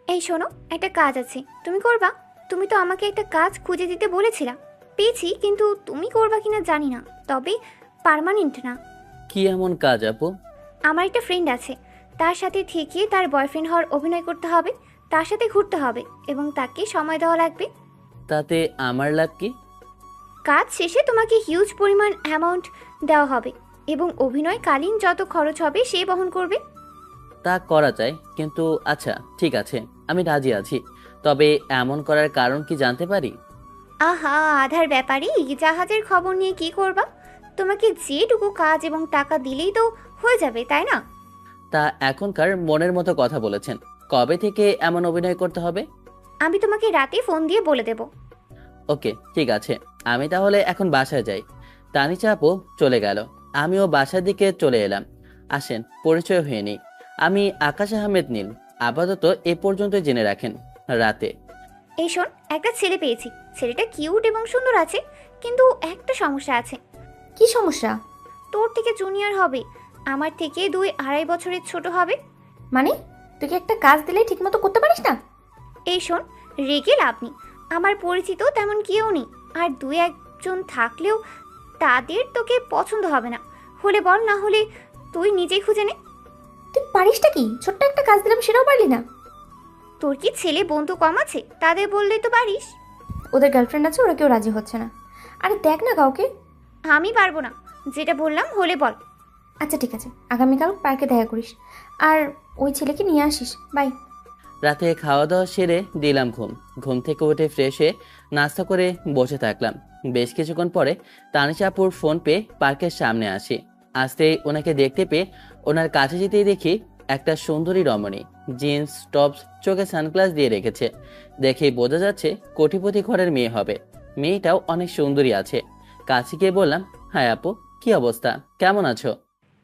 এই শোনো, একটা কাজ আছে, তুমি করবা? তুমি তো আমাকে একটা কাজ খুঁজে দিতে বলেছিলা। পেয়েছি, কিন্তু তুমি করবা কিনা জানি না। তবে পার্মানেন্ট না। কি এমন কাজ আপু? আমার একটা ফ্রেন্ড আছে, তার সাথে থেকে তার বয়ফ্রেন্ড হওয়ার অভিনয় করতে হবে, তার সাথে ঘুরতে হবে এবং তাকে সময় দেওয়া লাগবে। তাতে আমার লাভ কি? কাজ শেষে তোমাকে হিউজ পরিমাণ অ্যামাউন্ট দেওয়া হবে এবং অভিনয়কালীন যত খরচ হবে সে বহন করবে। তা করা যায়, কিন্তু আচ্ছা ঠিক আছে, আমি রাজি আছি। তবে এমন করার কারণ কি জানতে পারি? আহা, আধার ব্যাপারে জাহাজের খবর নিয়ে কি করবা? তোমাকে যেটুকু কাজ এবং টাকা দিলেই তো হয়ে যাবে, তাই না? তা এখনকার মনের মতো কথা বলেছেন। কবে থেকে এমন অভিনয় করতে হবে? আমি তোমাকে রাতে ফোন দিয়ে বলে দেব। ওকে ঠিক আছে, আমি তাহলে এখন বাসায় যাই। তানিশা আপু চলে গেল, আমিও বাসার দিকে চলে এলাম। আসেন পরিচয় হয়ে নিই। আমি আকাশ আহমেদ নীল। আপাতত এ পর্যন্ত জেনে রাখেন। রাতে এই শোন, একটা ছেলে পেয়েছি। ছেলেটা কিউট এবং সুন্দর আছে, কিন্তু একটা সমস্যা আছে। কি সমস্যা? তোর থেকে জুনিয়র হবে, আমার থেকে 2-2.5 বছরের ছোট হবে। মানে, তুই কি একটা কাজ দিলে ঠিকমতো করতে পারিস না? এই শোন, রেগে লাভ নেই। আমার পরিচিত তেমন কেউ নেই, আর 2-1 জন থাকলেও তাদের তোকে পছন্দ হবে না। হলে বল, না হলে তুই নিজেই খুঁজে নে। তুই পারিসটা কি? ছোট্ট একটা কাজ দিলাম, সেটাও পারলি না? তোর কি ছেলে বন্ধু কম আছে? তাদের বললেই তো পারিস। ওদের গার্লফ্রেন্ড আছে, ওরা কেউ রাজি হচ্ছে না। আরে দেখ না কাউকে। আমি পারবো না, যেটা বললাম হলে বল। আচ্ছা ঠিক আছে, আগামীকাল পার্কে দেখা করিস, আর ওই ছেলেকে নিয়ে আসিস। বাই। রাতে খাওয়া দাওয়া সেরে দিলাম ঘুম। ঘুম থেকে উঠে ফ্রেশ হয়ে নাস্তা করে বসে থাকলাম। বেশ কিছুক্ষণ পরে তানিশা আপুর ফোন পেয়ে পার্কের সামনে আসি। আসতেই ওনাকে দেখতে পেয়ে ওনার কাছে যেতেই দেখি একটা সুন্দরী রমণী, জিন্স টপস, চোখে সানগ্লাস দিয়ে রেখেছে। দেখেই বোঝা যাচ্ছে কোটিপতি ঘরের মেয়ে হবে। মেয়েটাও অনেক সুন্দরী আছে। কাছে গিয়ে বললাম, হাই আপু, কি অবস্থা, কেমন আছো?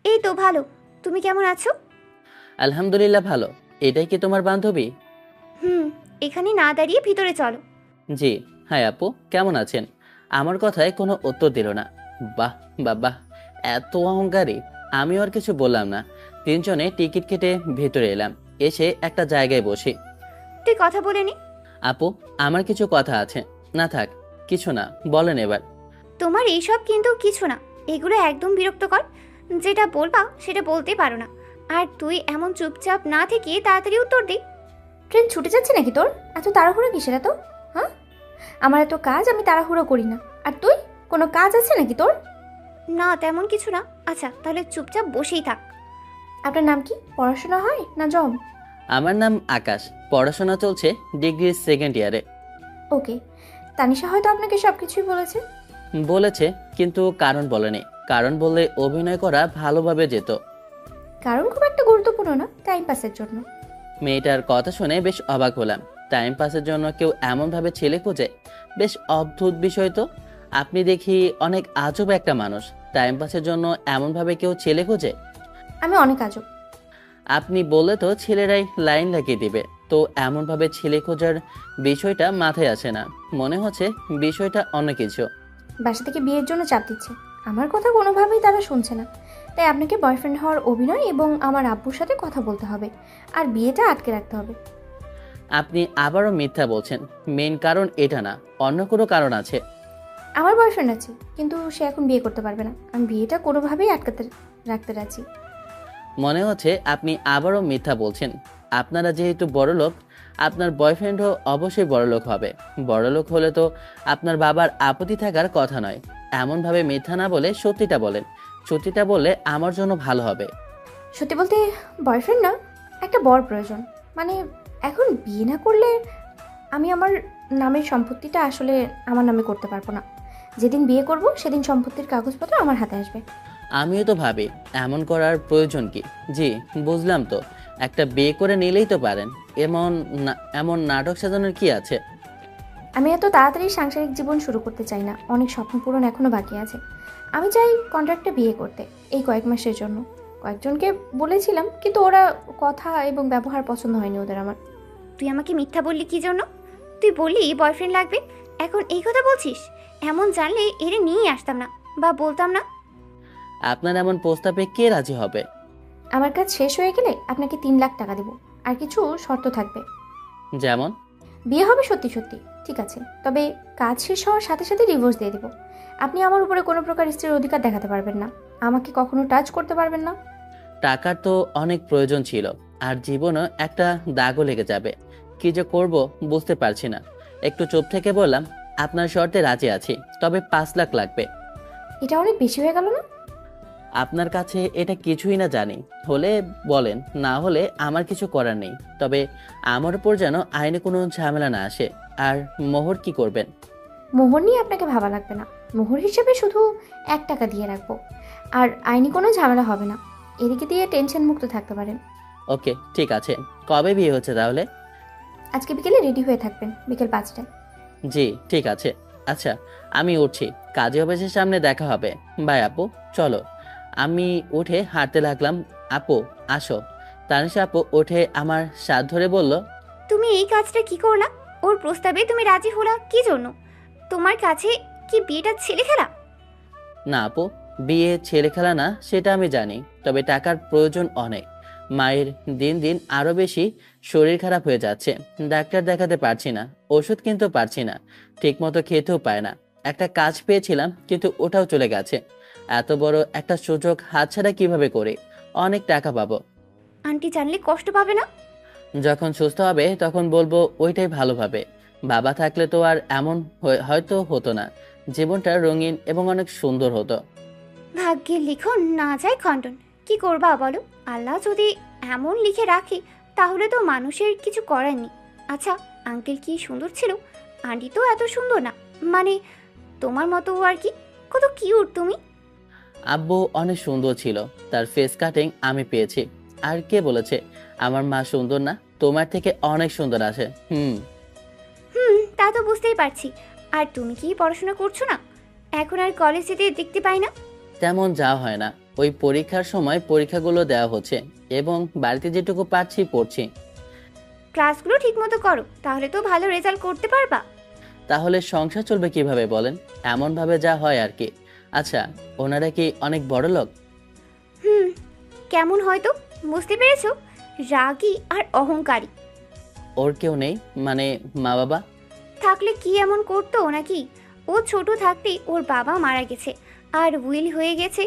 এই তো ভালো। তুমি কেমন আছো? আলহামদুলিল্লাহ ভালো। এটাই কি তোমার বান্ধবী? হুম। এখানে না দাঁড়িয়ে ভিতরে চলো। জি। হাই আপু, কেমন আছেন? আমার কথায় কোনো উত্তর দিল না। বাহ বাহ বাহ, এত অহংকারী। আমি আর কিছু বললাম না। তিনজনে টিকিট কেটে ভেতরে এলাম। এসে একটা জায়গায় বসি। তুই কথা বলে নি। আপু, আমার কিছু কথা আছে। না থাক, কিছু না, বলেন এবার। তোমার এইসব কিন্তু কিছু না, এগুলো একদম বিরক্তকর। যেটা বলবা সেটা বলতে পারো না, আর তুই এমন চুপচাপ না থেকে তাড়াতাড়ি উত্তর দে। ট্রেন ছুটে যাচ্ছে নাকি তোর? এত তাড়াহুড়ো কিসের এত? হ্যাঁ, আমার এত কাজ, আমি তাড়াহুড়ো করি না। আর তুই, কোনো কাজ আছে নাকি তোর? না, তেমন কিছু না। আচ্ছা, তাহলে চুপচাপ বসেই থাক। আপনার নাম কি? পড়াশোনা হয় না জব? আমার নাম আকাশ, পড়াশোনা চলছে ডিগ্রি সেকেন্ড ইয়ারে। ওকে। তানিশা হয়তো আপনাকে সব কিছুই বলেছে। বলেছে, কিন্তু কারণ বলেনি। কারণ বললে অভিনয় করা ভালোভাবে যেত। কারণ খুব একটা গুরুত্বপূর্ণ না, টাইম পাসের জন্য। মেয়েটার কথা শুনে বেশ অবাক হলাম। টাইম পাসের জন্য কেউ এমনভাবে ছেলে খোঁজে? বেশ অদ্ভুত বিষয় তো। আপনি দেখি অনেক আজব একটা মানুষ। টাইম পাসের জন্য এমনভাবে কেউ ছেলে খোঁজে? আমি অনেক আজব। আপনি বললে তো ছেলেরাই লাইন লাগিয়ে দিবে। তো এমনভাবে ছেলে খোঁজার বিষয়টা মাথায় আসে না। মনে হচ্ছে বিষয়টা অন্য কিছু। বাসা থেকে বিয়ের জন্য চাপ দিচ্ছে। আমার কথা কোনোভাবেই তারা শুনছে না। তাই আপনাকে বয়ফ্রেন্ড হওয়ার অভিনয় এবং আমার আব্বুর সাথে কথা বলতে হবে, আর বিয়েটা আটকে রাখতে হবে। আপনি আবারও মিথ্যা বলছেন। মেন কারণ এটা না, অন্য কোনো কারণ আছে। আমার বয়ফ্রেন্ড আছে, কিন্তু সে এখন বিয়ে করতে পারবে না। আমি বিয়েটা কোনোভাবেই আটকাতে রাখতে রাজি। মনে হচ্ছে আপনি আবারও মিথ্যা বলছেন। আপনারা যেহেতু বড়লোক, আপনার বয়ফ্রেন্ডও অবশ্যই বড়লোক হবে। বড়লোক হলে তো আপনার বাবার আপত্তি থাকার কথা নয়। এমনভাবে মিথ্যা না বলে সত্যিটা বলেন। সত্যিটা বললে আমার জন্য ভালো হবে। সত্যি বলতে, বয়ফ্রেন্ড না, একটা বর প্রয়োজন। মানে, এখন বিয়ে না করলে আমি আমার নামের সম্পত্তিটা আসলে আমার নামে করতে পারবো না। যেদিন বিয়ে করব সেদিন সম্পত্তির কাগজপত্র আমার হাতে আসবে। আমিও তো ভাবি এমন করার প্রয়োজন কি। জি, বুঝলাম তো। একটা বিয়ে করে নিলেই তো পারেন। এমন নাটক সাজানোর কি আছে? আমি এত তাড়াতাড়ি সাংসারিক জীবন শুরু করতে চাই না, অনেক স্বপ্ন পূরণ এখনও বাকি আছে। আমি চাই কন্ট্রাক্টে বিয়ে করতে, এই কয়েক মাসের জন্য। কয়েকজনকে বলেছিলাম, কিন্তু ওরা কথা এবং ব্যবহার পছন্দ হয়নি ওদের আমার। তুই আমাকে মিথ্যা বললি কি জন্য? তুই বললি বয়ফ্রেন্ড লাগবে, এখন এই কথা বলছিস? এমন জানলে এরে নিয়েই আসতাম না, বা বলতাম না। আপনার এমন প্রস্তাবে কে রাজি হবে? আমার কাজ শেষ হয়ে গেলে আপনাকে 3 লাখ টাকা দেবো, আর কিছু শর্ত থাকবে। যেমন? বিয়ে হবে সত্যি সত্যি, ঠিক আছে, তবে কাজ শেষ হওয়ার সাথে সাথে ডিভোর্স দিয়ে দেবো। আপনি আমার উপরে কোনো প্রকার স্ত্রীর অধিকার দেখাতে পারবেন না, আমাকে কখনো টাচ করতে পারবেন না। টাকার তো অনেক প্রয়োজন ছিল, আর জীবনও একটা দাগও লেগে যাবে। কি যে করব বুঝতে পারছি না। একটু চুপ থেকে বললাম, আপনার শর্তে রাজি আছি, তবে 5 লাখ লাগবে। এটা অনেক বেশি হয়ে গেল না? আপনার কাছে এটা কিছুই না জানি, হলে বলেন, না হলে আমার কিছু করার নেই। তবে আমার উপর যেন আইনে কোনো ঝামেলা না আসে। আর মোহর কি করবেন? মোহর নিয়ে আপনাকে ভাবা লাগবে না, মোহর হিসেবে শুধু 1 টাকা দিয়ে রাখবো। আর আইনি কোনো ঝামেলা হবে না, এদিকে দিয়ে টেনশন মুক্ত থাকতে পারেন। ওকে, ঠিক আছে। কবে বিয়ে হচ্ছে তাহলে? আজকে বিকেলে রেডি হয়ে থাকবেন, বিকেল 5টায়। জি ঠিক আছে। আচ্ছা, আমি উঠছি, কাজে অফিসের সামনে দেখা হবে। বাই আপু, চলো। আমি উঠে হাঁটতে লাগলাম। আপু আসো। তানিশা আপু উঠে আমার হাত ধরে বলল, তুমি এই কাজটা কি করলা? ওর প্রস্তাবে তুমি রাজি হলা কি জন্য? তোমার কাছে কি বিয়েটা ছেলে খেলা? না আপু, বিয়ে ছেলে খেলা না সেটা আমি জানি, তবে টাকার প্রয়োজন অনেক। মায়ের দিন দিন আরো বেশি শরীর খারাপ হয়ে যাচ্ছে, ডাক্তার দেখাতে পারছি না, ওষুধ কিনতে পারছি না, ঠিক মতো খেতেও পায় না। একটা কাজ পেয়েছিলাম কিন্তু ওটাও চলে গেছে। এত বড় একটা সুযোগ হাতছাড়া কিভাবে করি? অনেক টাকা পাবো। আন্টি জানলে কষ্ট পাবে না? যখন সুস্থ হবে তখন বলবো ওইটাই ভালোভাবে। বাবা থাকলে তো আর এমন হয়তো হতো না, জীবনটা রঙিন এবং অনেক সুন্দর হতো। ভাগ্যের লিখন না যায় খণ্ডন, কি করবা বলো? আল্লাহ যদি এমন লিখে রাখে তাহলে তো মানুষের কিছু করার নেই। আচ্ছা, আঙ্কেল কি সুন্দর ছিল? আন্টি তো এত সুন্দর না, মানে তোমার মতো আর কি। কত কিউট তুমি। আব্বু অনেক সুন্দর ছিল, তার ফেস কাটিং আমি পেয়েছি। আর কে বলেছে আমার মা সুন্দর না? তোমার থেকে অনেক সুন্দর আছে। তা তো বুঝতেই পারছি। আর তুমি কি পড়াশোনা করছো না? এখন আর কলেজ যেতে দেখতে পাই না। তেমন যাওয়া হয় না, ওই পরীক্ষার সময় পরীক্ষাগুলো দেওয়া হচ্ছে এবং বাড়িতে যেটুকু পারছি পড়ছি। ক্লাসগুলো ঠিক মতো করো, তাহলে তো ভালো রেজাল্ট করতে পারবা। তাহলে সংসার চলবে কিভাবে বলেন? এমন ভাবে যা হয় আর কি। আচ্ছা, ওনারা কি অনেক বড় লোক? হুম, কেমন হয়তো, বুঝতে পেরেছো? রাগী আর অহংকারী। ওর কেউ নেই, মানে মা বাবা? থাকলে কি এমন করতো নাকি? ও ছোট থাকতেই ওর বাবা মারা গেছে, আর উইল হয়ে গেছে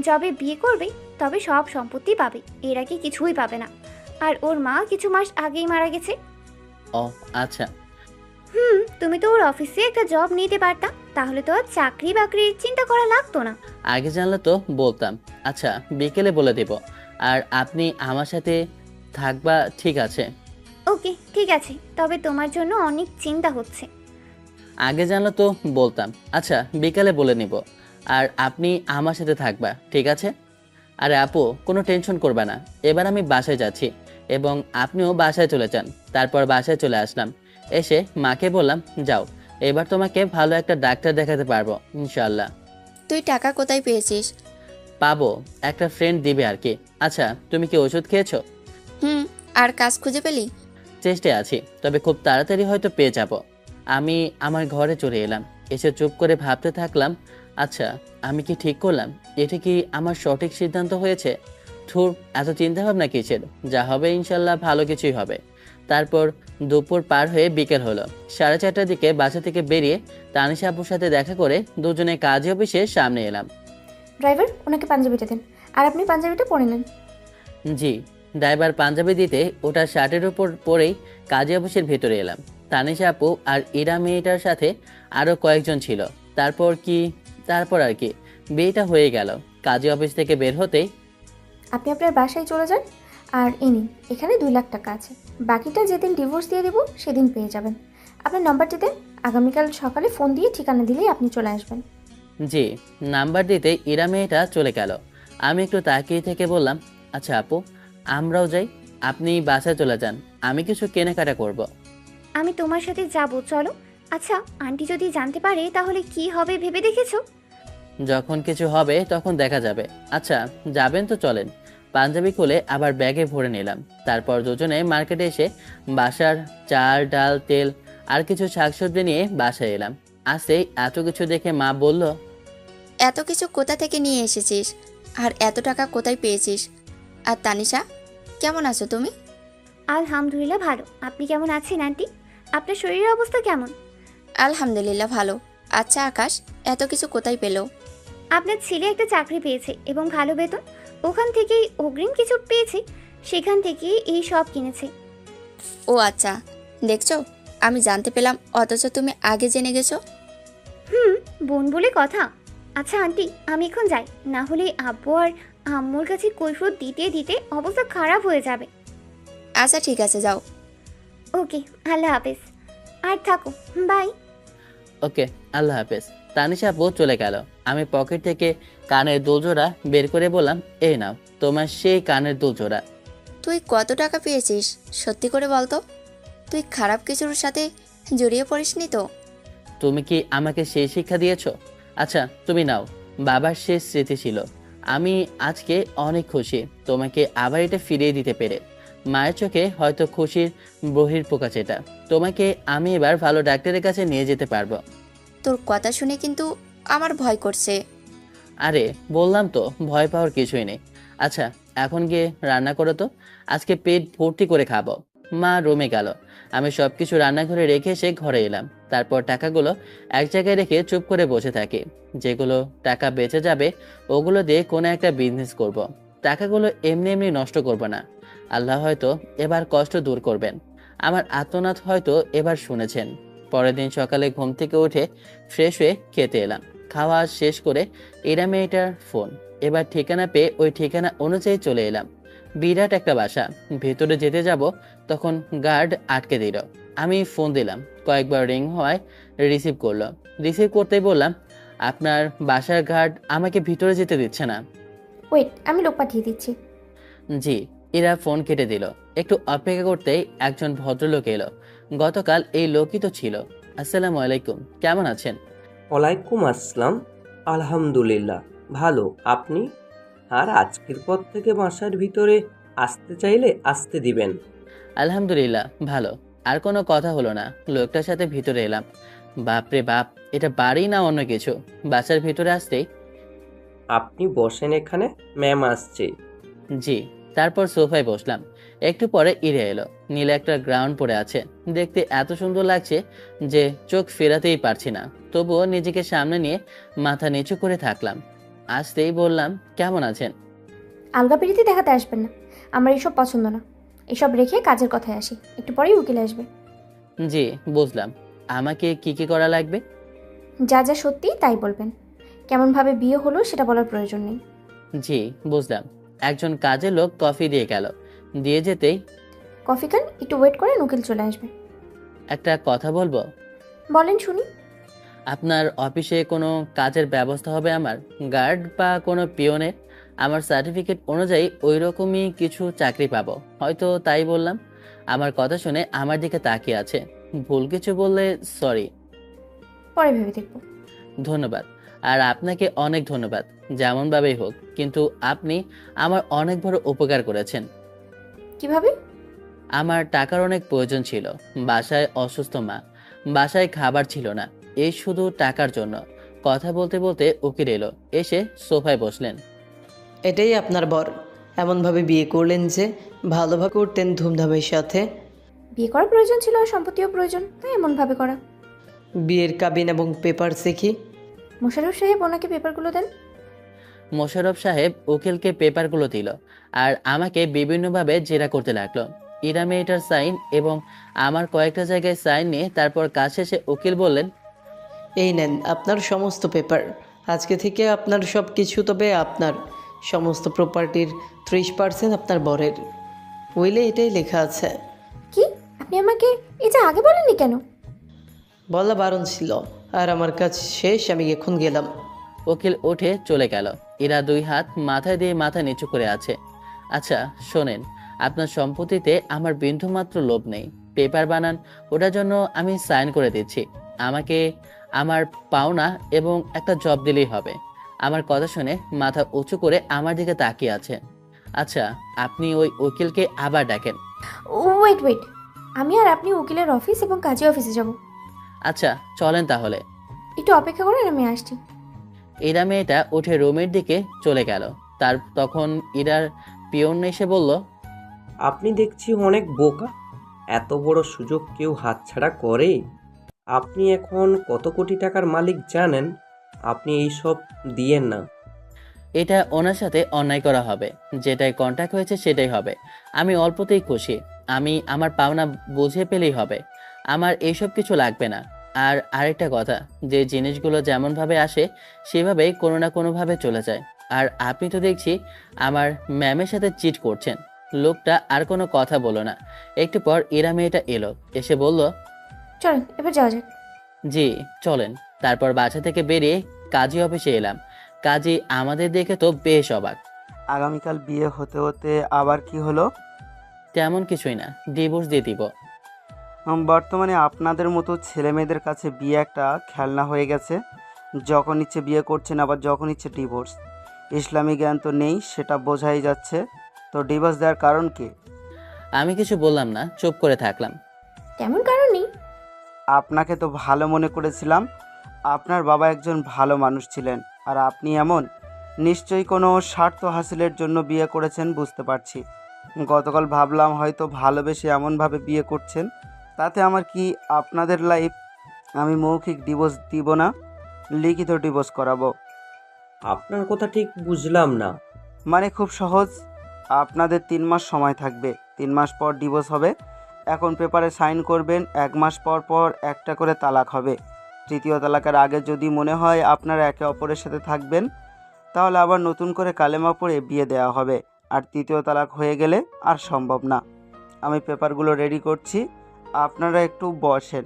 যবে বিয়ে করবে তবে সব সম্পত্তি পাবে, এর আগে কিছুই পাবে না। আর ওর মা কিছু মাস আগেই মারা গেছে। ও আচ্ছা। তুমি তো ওর অফিসে একটা জব নিতে পারতা, তাহলে তো আর চাকরি বাকরির চিন্তা করা লাগতো না। আগে জানলে তো বলতাম। আচ্ছা, বিকেলে বলে দেব। আর আপনি আমার সাথে থাকবা, ঠিক আছে? ওকে ঠিক আছে, তবে তোমার জন্য অনেক চিন্তা হচ্ছে। আগে জানলে তো বলতাম। আচ্ছা, বিকালে বলে নিব। আর আপনি আমার সাথে থাকবা, ঠিক আছে? আরে আপু, কোনো টেনশন করবে না। এবার আমি বাসায় যাচ্ছি এবং আপনিও বাসায় চলে যান। তারপর বাসায় চলে আসলাম। এসে মাকে বললাম, যাও, এবার তোমাকে ভালো একটা ডাক্তার দেখাতে পারবো ইনশাল্লাহ। তুই টাকা কোথায় পেয়েছিস? পাবো, একটা ফ্রেন্ড দিবে আর কি। আচ্ছা, তুমি কি ওষুধ খেয়েছো? হুম। আর কাজ খুঁজে পেলি? চেষ্টায় আছি, তবে খুব তাড়াতাড়ি হয়তো পেয়ে যাব। আমি আমার ঘরে চলে এলাম, এসে চুপ করে ভাবতে থাকলাম, আচ্ছা আমি কি ঠিক করলাম? এটা কি আমার সঠিক সিদ্ধান্ত হয়েছে? ধুর, এত চিন্তা ভাবনা কিসের? যা হবে ইনশাল্লাহ ভালো কিছুই হবে। তারপর দুপুর পার হয়ে বিকেল হলো। 4:30টার দিকে বাসা থেকে বেরিয়ে তানিশা আপুর সাথে দেখা করে দুজনে কাজী অফিসের সামনে এলাম। ড্রাইভার, ওনাকে পাঞ্জাবিটা দেন, আর আপনি পাঞ্জাবিটা পরে নেন। জি। ড্রাইভার পাঞ্জাবি দিতে ওটা শার্টের উপর পরেই কাজী অফিসের ভেতরে এলাম। তানিশা আপু আর ইরা মেয়েটার সাথে আরো কয়েকজন ছিল। তারপর আর কি বিয়েটা হয়ে গেল। কাজী অফিস থেকে বের হতেই, আপনি আপনার বাসায় চলে যান, আর ইনি এখানে 2 লাখ টাকা আছে, বাকিটা যেদিন ডিভোর্স দিয়ে দেবো সেদিন পেয়ে যাবেন। আপনার নাম্বারটি দেন, আগামীকাল সকালে ফোন দিয়ে ঠিকানা দিলেই আপনি চলে আসবেন। জি। নাম্বার দিতে ইরা মেয়েটা চলে গেল। আমি একটু তাকিয়ে থেকে বললাম, আচ্ছা আপু, আমরাও যাই। আপনি বাসায় চলে যান, আমি কিছু কেনাকাটা করব। আমি তোমার সাথে যাব, চলো। আচ্ছা, আন্টি যদি জানতে পারে তাহলে কি হবে ভেবে দেখেছো? যখন কিছু হবে তখন দেখা যাবে। আচ্ছা, যাবেন তো চলেন। পাঞ্জাবি খুলে আবার ব্যাগে ভরে নিলাম। তারপর দুজনে মার্কেটে এসে বাসার চাল ডাল তেল আর কিছু শাকসবজি নিয়ে বাসায় এলাম। আসেই এত কিছু দেখে মা বলল, এত কিছু কোথা থেকে নিয়ে এসেছিস? আর এত টাকা কোথায় পেয়েছিস? আর তানিশা, কেমন আছো তুমি? আলহামদুলিল্লাহ ভালো। আপনি কেমন আছেন আন্টি? আপনার শরীরের অবস্থা কেমন? আলহামদুলিল্লাহ ভালো। আচ্ছা আকাশ, এত কিছু কোথায় পেলো? আপনার ছেলে একটা চাকরি পেয়েছে এবং ভালো বেতন। ওখান থেকেই অগ্রিম কিছু পেয়েছে, সেখান থেকেই এই সব কিনেছে। ও আচ্ছা, দেখছো, আমি জানতে পেলাম অথচ তুমি আগে জেনে গেছো। হুম, বোন বলে কথা। আচ্ছা আন্টি, আমি এখন যাই, না হলে আব্বু আর আম্মুর কাছে কৈফিয়ত দিতে দিতে অবস্থা খারাপ হয়ে যাবে। আচ্ছা ঠিক আছে, যাও। ওকে, আল্লাহ হাফেজ। আর থাকো, বাই। ওকে, আল্লাহ হাফেজ। তানিশা আপু চলে গেল। আমি পকেট থেকে কানের দুলজোড়া বের করে বললাম, এই নাও তোমার সেই কানের দুলজোড়া। তুই কত টাকা পেয়েছিস সত্যি করে বলতো? তুই খারাপ কিছুর সাথে জড়িয়ে পড়িসনি তো? তুমি কি আমাকে সেই শিক্ষা দিয়েছো? আচ্ছা তুমি নাও, বাবার শেষ স্মৃতি ছিল। আমি আজকে অনেক খুশি তোমাকে আবার এটা ফিরিয়ে দিতে পেরে। মায়ের চোখে হয়তো খুশির বহিঃপ্রকাশ এটা। তোমাকে আমি এবার ভালো ডাক্তারের কাছে নিয়ে যেতে পারবো। তোর কথা শুনে কিন্তু আমার ভয় করছে। আরে বললাম তো, ভয় পাওয়ার কিছুই নেই। আচ্ছা এখন গিয়ে রান্না করো তো, আজকে পেট ভর্তি করে খাবো। মা রুমে গেল। আমি সবকিছু রান্নাঘরে রেখে এসে ঘরে এলাম। তারপর টাকাগুলো এক জায়গায় রেখে চুপ করে বসে থাকি। যেগুলো টাকা বেঁচে যাবে ওগুলো দিয়ে কোনো একটা বিজনেস করব। টাকাগুলো এমনি এমনি নষ্ট করব না। আল্লাহ হয়তো এবার কষ্ট দূর করবেন। আমার আত্মনাদ হয়তো এবার শুনেছেন। পরের দিন সকালে ঘুম থেকে উঠে ফ্রেশ হয়ে খেতে এলাম। খাওয়া শেষ করে এরা মেয়েটার ফোন। এবার ঠিকানা পেয়ে ওই ঠিকানা অনুযায়ী চলে এলাম। বিরাট একটা বাসা। ভেতরে যেতে যাব তখন গার্ড আটকে দিল। আমি ফোন দিলাম, কয়েকবার রিং হওয়ায় রিসিভ করলো। রিসিভ করতেই বললাম, আপনার বাসার গার্ড আমাকে ভিতরে যেতে দিচ্ছে না। ওয়েট, আমি লোক পাঠিয়ে দিচ্ছি। জি। এরা ফোন কেটে দিল। একটু অপেক্ষা করতেই একজন ভদ্রলোক এলো। গতকাল এই লোকই তো ছিল। আসসালামু আলাইকুম, কেমন আছেন? ওয়ালাইকুম আসসালাম। আলহামদুলিল্লাহ ভালো, আপনি? আর আজকের পর থেকে বাসার ভিতরে আসতে চাইলে আসতে দিবেন। আলহামদুলিল্লাহ ভালো। আর কোনো কথা হলো না। লোকটার সাথে ভিতরে এলাম। বাপরে বাপ, এটা বাড়ি না অন্য কিছু? বাসার ভিতরে আসতেই, আপনি বসেন এখানে, ম্যাম আসছে। জি। তারপর সোফায় বসলাম। একটু পরে ইরে এলো। নীলে একটা গ্রাউন্ড পরে আছে। দেখতে এত সুন্দর লাগছে যে চোখ ফেরাতেই পারছি না। তবুও নিজেকে সামনে নিয়ে মাথা নিচু করে থাকলাম। আসতেই বললাম, কেমন আছেন? আলগা পিরিতি দেখাতে আসবেন না, আমার এসব পছন্দ না। এসব রেখে কাজের কথায় আসি, একটু পরেই উকিল আসবে। জি বুঝলাম। আমাকে কি কি করা লাগবে? যা যা সত্যি তাই বলবেন। কেমনভাবে বিয়ে হলো সেটা বলার প্রয়োজন নেই। জি বুঝলাম। একজন কাজের লোক কফি দিয়ে গেল। দিয়ে যেতেই, কফি খান, একটু ওয়েট করেন, উকিল চলে আসবে। একটা কথা বলবো। বলেন শুনি। আপনার অফিসে কোনো কাজের ব্যবস্থা হবে আমার? গার্ড বা কোনো পিয়নের? আমার সার্টিফিকেট অনুযায়ী ওই রকমই কিছু চাকরি পাবো হয়তো, তাই বললাম। আমার কথা শুনে আমার দিকে তাকিয়ে আছে। ভুল কিছু বললে সরি। পরে ভেবে দেখব। ধন্যবাদ। আর আপনাকে অনেক ধন্যবাদ, যেমনভাবেই হোক, কিন্তু আপনি আমার অনেক বড় উপকার করেছেন। কিভাবে? আমার টাকার অনেক প্রয়োজন ছিল। বাসায় অসুস্থ মা, বাসায় খাবার ছিল না, এই শুধু টাকার জন্য। কথা বলতে বলতে উকিল এলো। এসে সোফায় বসলেন। এটাই আপনার বর? এমনভাবে বিয়ে করলেন যে ভালোভাবে করতেন ধুমধামের সাথে। বিয়ে করার প্রয়োজন ছিল আর সম্পত্তিও প্রয়োজন, তাই এমনভাবে করা। বিয়ের কাবিন এবং পেপার দেখি। মোশাররফ সাহেব ওনাকে পেপারগুলো দেন। মোশাররফ সাহেব উকিলকে পেপারগুলো দিল আর আমাকে বিভিন্নভাবে জেরা করতে লাগলো। ইরা মেয়েটার সাইন এবং আমার কয়েকটা জায়গায় সাইন নিয়ে তারপর কাজ শেষে উকিল বললেন, এই নেন আপনার সমস্ত পেপার। আজকে থেকে আপনার সব কিছু, তবে আপনার সমস্ত প্রপার্টির 30% আপনার বরের। উইলে এটাই লেখা আছে। কি? আপনি আমাকে এটা আগে বলেননি কেন? বলা বারণ ছিল। আর আমার কাজ শেষ, আমি এখন গেলাম। উকিল উঠে চলে গেল। ইরা দুই হাত মাথায় দিয়ে মাথা নিচু করে আছে। আচ্ছা শোনেন, আপনার সম্পত্তিতে আমার বিন্দুমাত্র লোভ নেই। পেপার বানান, ওটার জন্য আমি সাইন করে দিচ্ছি। আমাকে আমার পাওনা এবং একটা জব দিলেই হবে। আমার কথা শুনে মাথা উঁচু করে আমার দিকে তাকিয়ে আছে। আচ্ছা আপনি ওই উকিলকে আবার ডাকেন। ওয়েট ওয়েট, আমি আর আপনি উকিলের অফিস এবং কাজী অফিসে যাব। আচ্ছা চলেন তাহলে। একটু অপেক্ষা করেন, আমি আসছি। ইরা মেয়েটা উঠে রুমের দিকে চলে গেল। তখন ইরার পিয়ন এসে বলল, আপনি দেখছি অনেক বোকা। এত বড় সুযোগ কেউ হাতছাড়া করে? আপনি এখন কত কোটি টাকার মালিক জানেন? আপনি এইসব দিয়েন না। এটা ওনার সাথে অন্যায় করা হবে। যেটাই কন্ট্যাক্ট হয়েছে সেটাই হবে। আমি অল্পতেই খুশি। আমি আমার পাওনা বুঝে পেলেই হবে। আমার এইসব কিছু লাগবে না। আর আরেকটা কথা, যে জিনিসগুলো যেমনভাবে আসে সেভাবেই কোনো না কোনোভাবে চলে যায়। আর আপনি তো দেখছি আমার ম্যামের সাথে চিট করছেন। লোকটা আর কোনো কথা বলো না। একটু পর ইরা মেয়েটা এলো, এসে বলল, চলেন এবার যাওয়া যাক। জি চলেন। তারপর বাসা থেকে বেরিয়ে কাজী অফিসে এলাম। কাজী আমাদের দেখে তো বেশ অবাক। আগামীকাল বিয়ে হতে হতে আবার কি হলো? তেমন কিছুই না, ডিভোর্স দিয়ে দিব। বর্তমানে আপনাদের মতো ছেলে মেয়েদের কাছে বিয়ে একটা খেলনা হয়ে গেছে। যখন ইচ্ছে বিয়ে করছেন, আবার যখন ইচ্ছে ডিভোর্স। ইসলামী জ্ঞান তো নেই, সেটা বোঝাই যাচ্ছে। তো ডিভোর্স দেওয়ার কারণ কি? আমি কিছু বললাম না, চুপ করে থাকলাম। তেমন কারণ নেই। আপনাকে তো ভালো মনে করেছিলাম। আপনার বাবা একজন ভালো মানুষ ছিলেন, আর আপনি এমন। নিশ্চয়ই কোনো স্বার্থ হাসিলের জন্য বিয়ে করেছেন, বুঝতে পারছি। গতকাল ভাবলাম হয়তো ভালোবেসে এমনভাবে বিয়ে করছেন। তাতে আমার কি? আপনাদের লাইফ। আমি মৌখিক ডিভোর্স দিব না, লিখিত ডিভোর্স করাবো। আপনার কথা ঠিক বুঝলাম না। মানে খুব সহজ। আপনাদের 3 মাস সময় থাকবে। 3 মাস পর ডিভোর্স হবে। এখন পেপারে সাইন করবেন। 1 মাস পর পর একটা করে তালাক হবে। তৃতীয় তালাকের আগে যদি মনে হয় আপনারা একে অপরের সাথে থাকবেন, তাহলে আবার নতুন করে কালেমা পড়ে বিয়ে দেওয়া হবে। আর তৃতীয় তালাক হয়ে গেলে আর সম্ভব না। আমি পেপারগুলো রেডি করছি, আপনারা একটু বসেন।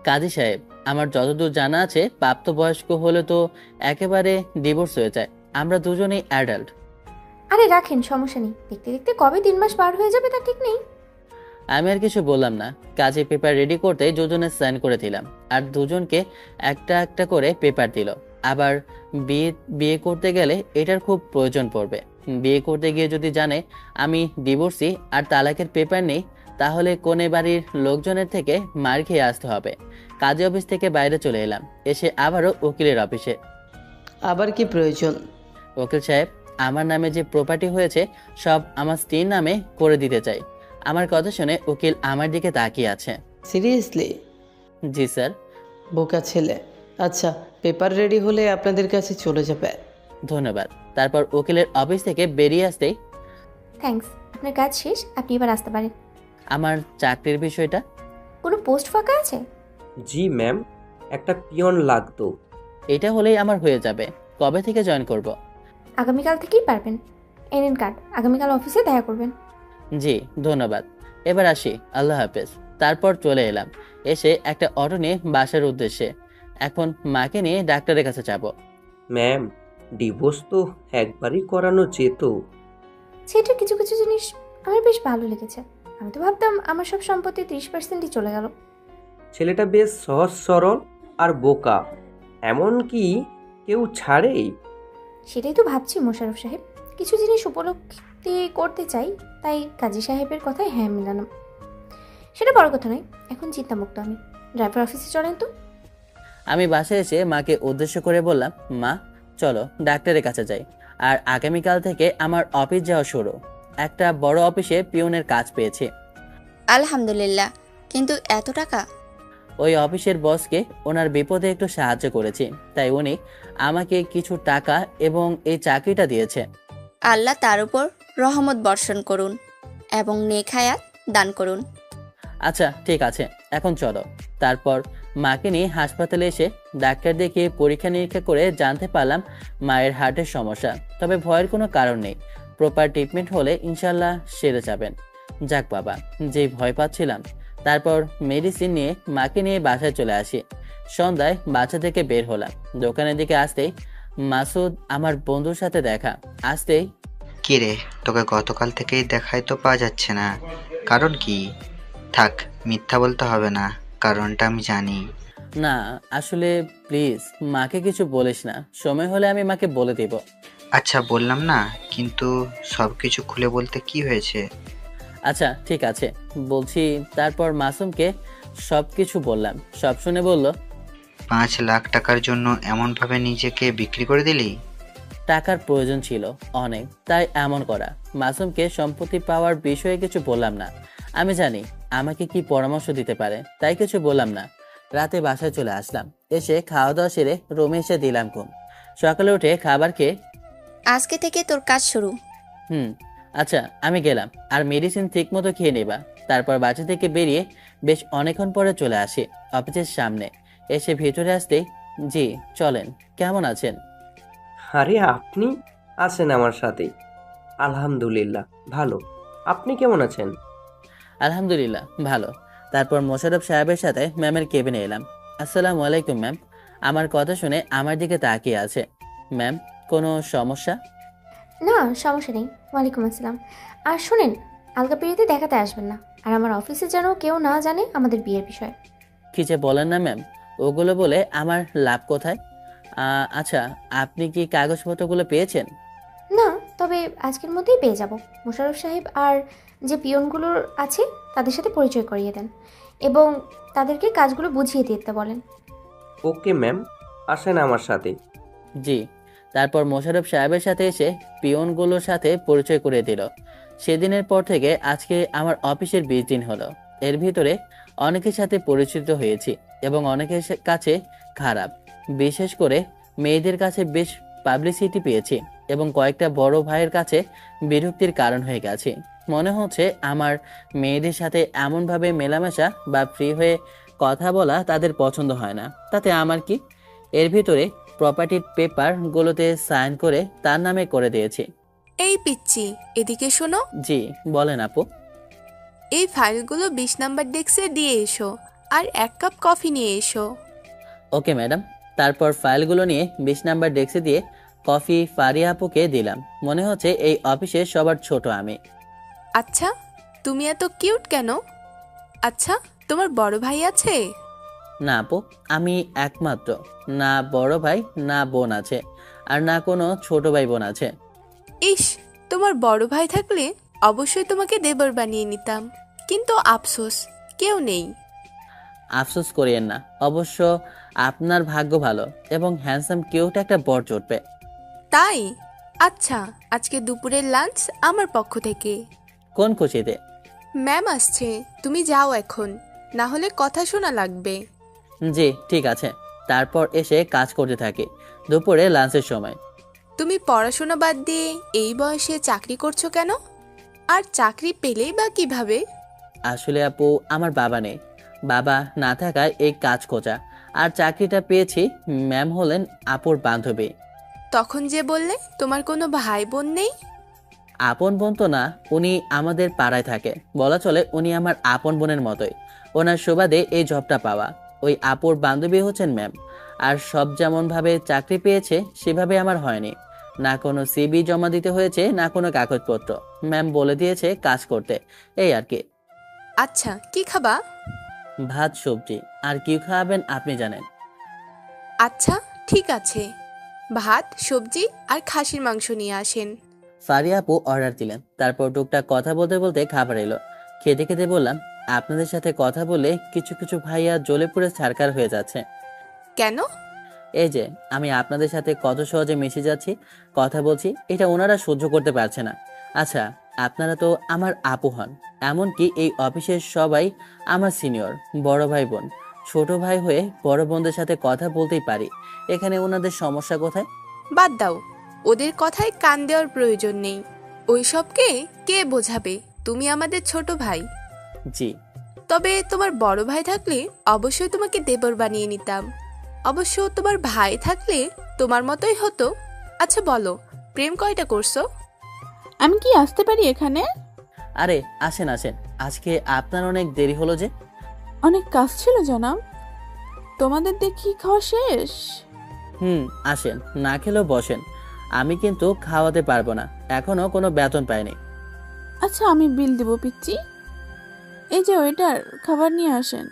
কাজী সাহেব, আমার যতদূর জানা আছে প্রাপ্তবয়স্ক হলে তো একেবারে ডিভোর্স হয়ে যায়। আমরা দুজনেই অ্যাডাল্ট। আরে রাখেন, সমস্যা নেই। দেখতে দেখতে কবে 3 মাস পার হয়ে যাবে তা ঠিক নেই। আমি আর কিছু বললাম না। কাজে পেপার রেডি করতে দুজনে সাইন করে দিলাম। আর দুজনকে একটা একটা করে পেপার দিল। আবার বিয়ে বিয়ে করতে গেলে এটার খুব প্রয়োজন পড়বে। বিয়ে করতে গিয়ে যদি জানে আমি ডিভোর্সি আর তালাকের পেপার নেই, তাহলে কোনে বাড়ির লোকজনের থেকে মার খেয়ে আসতে হবে। কাজী অফিস থেকে বাইরে চলে এলাম, এসে আবারও উকিলের অফিসে। আবার কি প্রয়োজন? উকিল সাহেব, আমার নামে যে প্রপার্টি হয়েছে সব আমার স্ত্রীর নামে করে দিতে চাই। আমার কথা শুনে উকিল আমার দিকে তাকিয়ে আছে। সিরিয়াসলি? জি স্যার। বোকা ছেলে। আচ্ছা, পেপার রেডি হলে আপনাদের কাছে চলে যাবে। ধন্যবাদ। তারপর উকিলের অফিস থেকে বেরিয়ে আসতেই, থ্যাঙ্কস, আপনার কাজ শেষ, আপনি এবার আসতে পারেন। আমার চাকরির বিষয়টা। কোনো পোস্ট ফাঁকা আছে? জি ম্যাম, একটা পিয়ন লাগতো। এটা হলেই আমার হয়ে যাবে। কবে থেকে জয়েন করব? আগামীকাল থেকেই পারবেন। এনএন কার্ড, আগামীকাল অফিসে দেখা করবেন। জি ধন্যবাদ। এবার আসি, আল্লাহ হাফেজ। তারপর চলে এলাম। এসে একটা অটো নিয়ে বাসার উদ্দেশ্যে। এখন মাকে নিয়ে ডাক্তারের কাছে যাব। ম্যাম, ডিভোর্স তো একবারই করানো যেত। সেটার কিছু কিছু জিনিস আমার বেশ ভালো লেগেছে। আমি তো ভাবতাম আমার সব সম্পত্তি 30%ই চলে গেল। ছেলেটা বেশ সহজ সরল আর বোকা। এমন কি কেউ ছাড়ে? সেটাই তো ভাবছি মোশাররফ সাহেব। কিছু জিনিস উপলব্ধি করতে চাই, তাই কাজী সাহেবের কথায় হ্যাঁ মিলালাম। সেটা বড় কথা নয়, এখন চিন্তামুক্ত আমি। ড্রাইভার অফিসে চলেন তো। আমি বাসায় এসে মাকে উদ্দেশ্য করে বললাম, মা চলো ডাক্তারের কাছে যাই। আর আগামীকাল থেকে আমার অফিস যাওয়া শুরু। একটা বড় অফিসে পিয়নের কাজ পেয়েছি। আলহামদুলিল্লাহ, কিন্তু এত টাকা? ওই অফিসের বসকে ওনার বিপদে একটু সাহায্য করেছি, তাই উনি আমাকে কিছু টাকা এবং এই চাকরিটা দিয়েছে। আল্লাহ তার উপর রহমত বর্ষণ করুন এবং নেক হায়াত দান করুন। আচ্ছা ঠিক আছে, এখন চলো। তারপর মাকে নিয়ে হাসপাতালে এসে ডাক্তার দেখিয়ে পরীক্ষা নিরীক্ষা করে জানতে পারলাম মায়ের হার্টের সমস্যা। তবে ভয়ের কোনো কারণ নেই। প্রপার ট্রিটমেন্ট হলে ইনশাল্লাহ সেরে যাবেন। যাক বাবা, যেই ভয় পাচ্ছিলাম। তারপর মেডিসিন নিয়ে মাকে নিয়ে বাসায় চলে আসি। সন্ধ্যায় বাসা থেকে বের হলাম। দোকানের দিকে আসতেই মাসুদ আমার বন্ধুর সাথে দেখা। আসতেই, কি রে, তোকে গতকাল থেকেই দেখাই তো পাওয়া যাচ্ছে না, কারণ কি? থাক, মিথ্যা বলতে হবে না, কারণটা আমি জানি। না আসলে প্লিজ মাকে কিছু বলিস না। সময় হলে আমি মাকে বলে দিব। আচ্ছা বললাম না, কিন্তু সব কিছু খুলে বলতে কি হয়েছে? আচ্ছা ঠিক আছে বলছি। তারপর মাসুমকে সব কিছু বললাম। সব শুনে বলল, 5 লাখ টাকার জন্য এমনভাবে নিজেকে বিক্রি করে দিলি? টাকার প্রয়োজন ছিল অনেক, তাই এমন করা। মাসুমকে সম্পত্তি পাওয়ার বিষয়ে কিছু বললাম না। আমি জানি আমাকে কি পরামর্শ দিতে পারে, তাই কিছু বললাম না। রাতে বাসায় চলে আসলাম। এসে খাওয়া দাওয়া সেরে রুমে এসে দিলাম ঘুম। সকালে উঠে খাবার খেয়ে আজকে থেকে তোর কাজ শুরু। আচ্ছা আমি গেলাম, আর মেডিসিন ঠিক মতো খেয়ে নেবা। তারপর বাসা থেকে বেরিয়ে বেশ অনেকক্ষণ পরে চলে আসি অফিসের সামনে। এসে ভেতরে আসতে, জি চলেন, কেমন আছেন? আরে আপনি আছেন আমার সাথে? আলহামদুলিল্লাহ ভালো। আপনি কেমন আছেন? আলহামদুলিল্লাহ ভালো। তারপর মোশাররফ সাহেবের সাথে ম্যামের কেবিনে এলাম। আসসালামু আলাইকুম ম্যাম। আমার কথা শুনে আমার দিকে তাকিয়ে আছে। ম্যাম কোনো সমস্যা? না, সমস্যা নেই। ওয়ালাইকুম আসসালাম। আর শোনেন, আলগা পিরিয়ডে দেখাতে আসবেন না। আর আমার অফিসে যেন কেউ না জানে আমাদের বিয়ের বিষয়। কি যে বলেন না ম্যাম, ওগুলো বলে আমার লাভ কোথায়? আচ্ছা আপনি কি কাগজপত্রগুলো পেয়েছেন? না, তবে আজকের মধ্যেই পেয়ে যাব। মোশাররফ সাহেব আর যে পিয়নগুলোর আছে তাদের সাথে পরিচয় করিয়ে দেন এবং তাদেরকে কাজগুলো বুঝিয়ে দিতে বলেন। ওকে ম্যাম, আসেন আমার সাথে। জি। তারপর মোশাররফ সাহেবের সাথে এসে পিয়নগুলোর সাথে পরিচয় করে দিল। সেদিনের পর থেকে আজকে আমার অফিসের 20 দিন হলো। এর ভিতরে অনেকের সাথে পরিচিত হয়েছি এবং অনেকের কাছে খারাপ, বিশেষ করে মেয়েদের কাছে বেশ পাবলিসিটি পেয়েছি এবং কয়েকটা বড় ভাইয়ের কাছে বিরক্তির কারণ হয়ে গেছে। মনে হচ্ছে আমার মেয়েদের সাথে এমনভাবে মেলামেশা বা ফ্রি হয়ে কথা বলা তাদের পছন্দ হয় না। তাতে আমার কি? এর ভিতরে প্রপার্টির পেপারগুলোতে সাইন করে তার নামে করে দিয়েছি। এই পিচ্চি, এদিকে শোনো। জি বলেন আপু। এই ফাইলগুলো 20 নাম্বার ডেস্কে দিয়ে এসো, আর 1 কাপ কফি নিয়ে এসো। Okay madam. তারপর ফাইলগুলো নিয়ে 20 নাম্বার ডেস্কে দিয়ে কফি ফারিয়া আপুকে দিলাম। মনে হচ্ছে এই অফিসে সবার ছোট আমি। আচ্ছা, তুমি এত কিউট কেন? আচ্ছা, তোমার বড় ভাই আছে? না আপু, আমি একমাত্র। না বড় ভাই না বোন আছে, আর না কোনো ছোট ভাই বোন আছে। ইস, তোমার বড় ভাই থাকলে অবশ্যই তোমাকে দেবর বানিয়ে নিতাম, কিন্তু আফসোস কেউ নেই। আফসোস করিয়েন না, অবশ্য আপনার ভাগ্য ভালো এবং হ্যান্ডসাম কিউট একটা বর জুটবে। তাই? আচ্ছা, আজকে দুপুরের লাঞ্চ আমার পক্ষ থেকে। কোন খুশিতে? ম্যাম আসছে, তুমি যাও এখন, না হলে কথা শোনা লাগবে। জি ঠিক আছে। তারপর এসে কাজ করতে থাকি। দুপুরে লাঞ্চের সময়। তুমি পড়াশোনা বাদ দিয়ে এই বয়সে চাকরি করছো কেন? আর চাকরি পেলেই বা কিভাবে? আসলে আপু আমার বাবা নেই। বাবা না থাকায় এই কাজ খোঁজা, আর চাকরিটা পেয়েছি। ম্যাম হলেন আপুর বান্ধবী। তখন যে বললে তোমার কোনো ভাই বোন নেই। আপন বোন তো না, উনি আমাদের পাড়ায় থাকে। বলা চলে উনি আমার আপন বোনের মতোই। ওনার সুবাদে এই জবটা পাওয়া। ওই আপুর বান্ধবী হচ্ছেন ম্যাম। আর সব যেমনভাবে চাকরি পেয়েছে সেভাবে আমার হয়নি। না কোনো সিভি জমা দিতে হয়েছে, না কোনো কাগজপত্র। ম্যাম বলে দিয়েছে কাজ করতে, এই আর কি। আচ্ছা, কি খাবা? ভাত সবজি, আর কি খাওয়াবেন আপনি জানেন। আচ্ছা ঠিক আছে, ভাত সবজি আর খাসির মাংস নিয়ে আসেন। ফারিয়া আপু অর্ডার দিলেন। তারপর টুকটাক কথা বলতে বলতে খাবার এলো। খেতে খেতে বললাম, আপনাদের সাথে কথা বলে কিছু কিছু ভাইয়া জ্বলে পুড়ে ছারখার হয়ে যাচ্ছে। কেন? এই যে আমি আপনাদের সাথে কত সহজে মিশে যাচ্ছি, কথা বলছি, এটা ওনারা সহ্য করতে পারছে না। আচ্ছা আপনারা তো আমার আপু হন, এমনকি এই অফিসের সবাই আমার সিনিয়র, বড় ভাই বোন। ছোট ভাই হয়ে বড় বোনদের সাথে কথা বলতেই পারি। এখানে ওনাদের সমস্যা কোথায়? বাদ দাও, ওদের কথায় কান দেওয়ার প্রয়োজন নেই। ওইসবকে কে বোঝাবে? তুমি আমাদের ছোট ভাই। জি। তবে তোমার বড় ভাই থাকলে অবশ্যই তোমাকে দেবর বানিয়ে নিতাম। অবশ্য তোমার ভাই থাকলে তোমার মতোই হতো। আচ্ছা বলো, প্রেম কয়টা করছো? আমি কি আসতে পারি এখানে? আরে আসেন আসেন, আজকে আপনার অনেক দেরি হলো যে। অনেক কাজ ছিল জনাব। তোমাদের দেখি খাওয়া শেষ? আসেন, না খেলেও বসেন। আমি কিন্তু খাওয়াতে পারবো না, এখনো কোনো বেতন পাইনি। আচ্ছা আমি বিল দিব পিচ্চি। এই যে ওয়েটার, খাবার নিয়ে আসেন।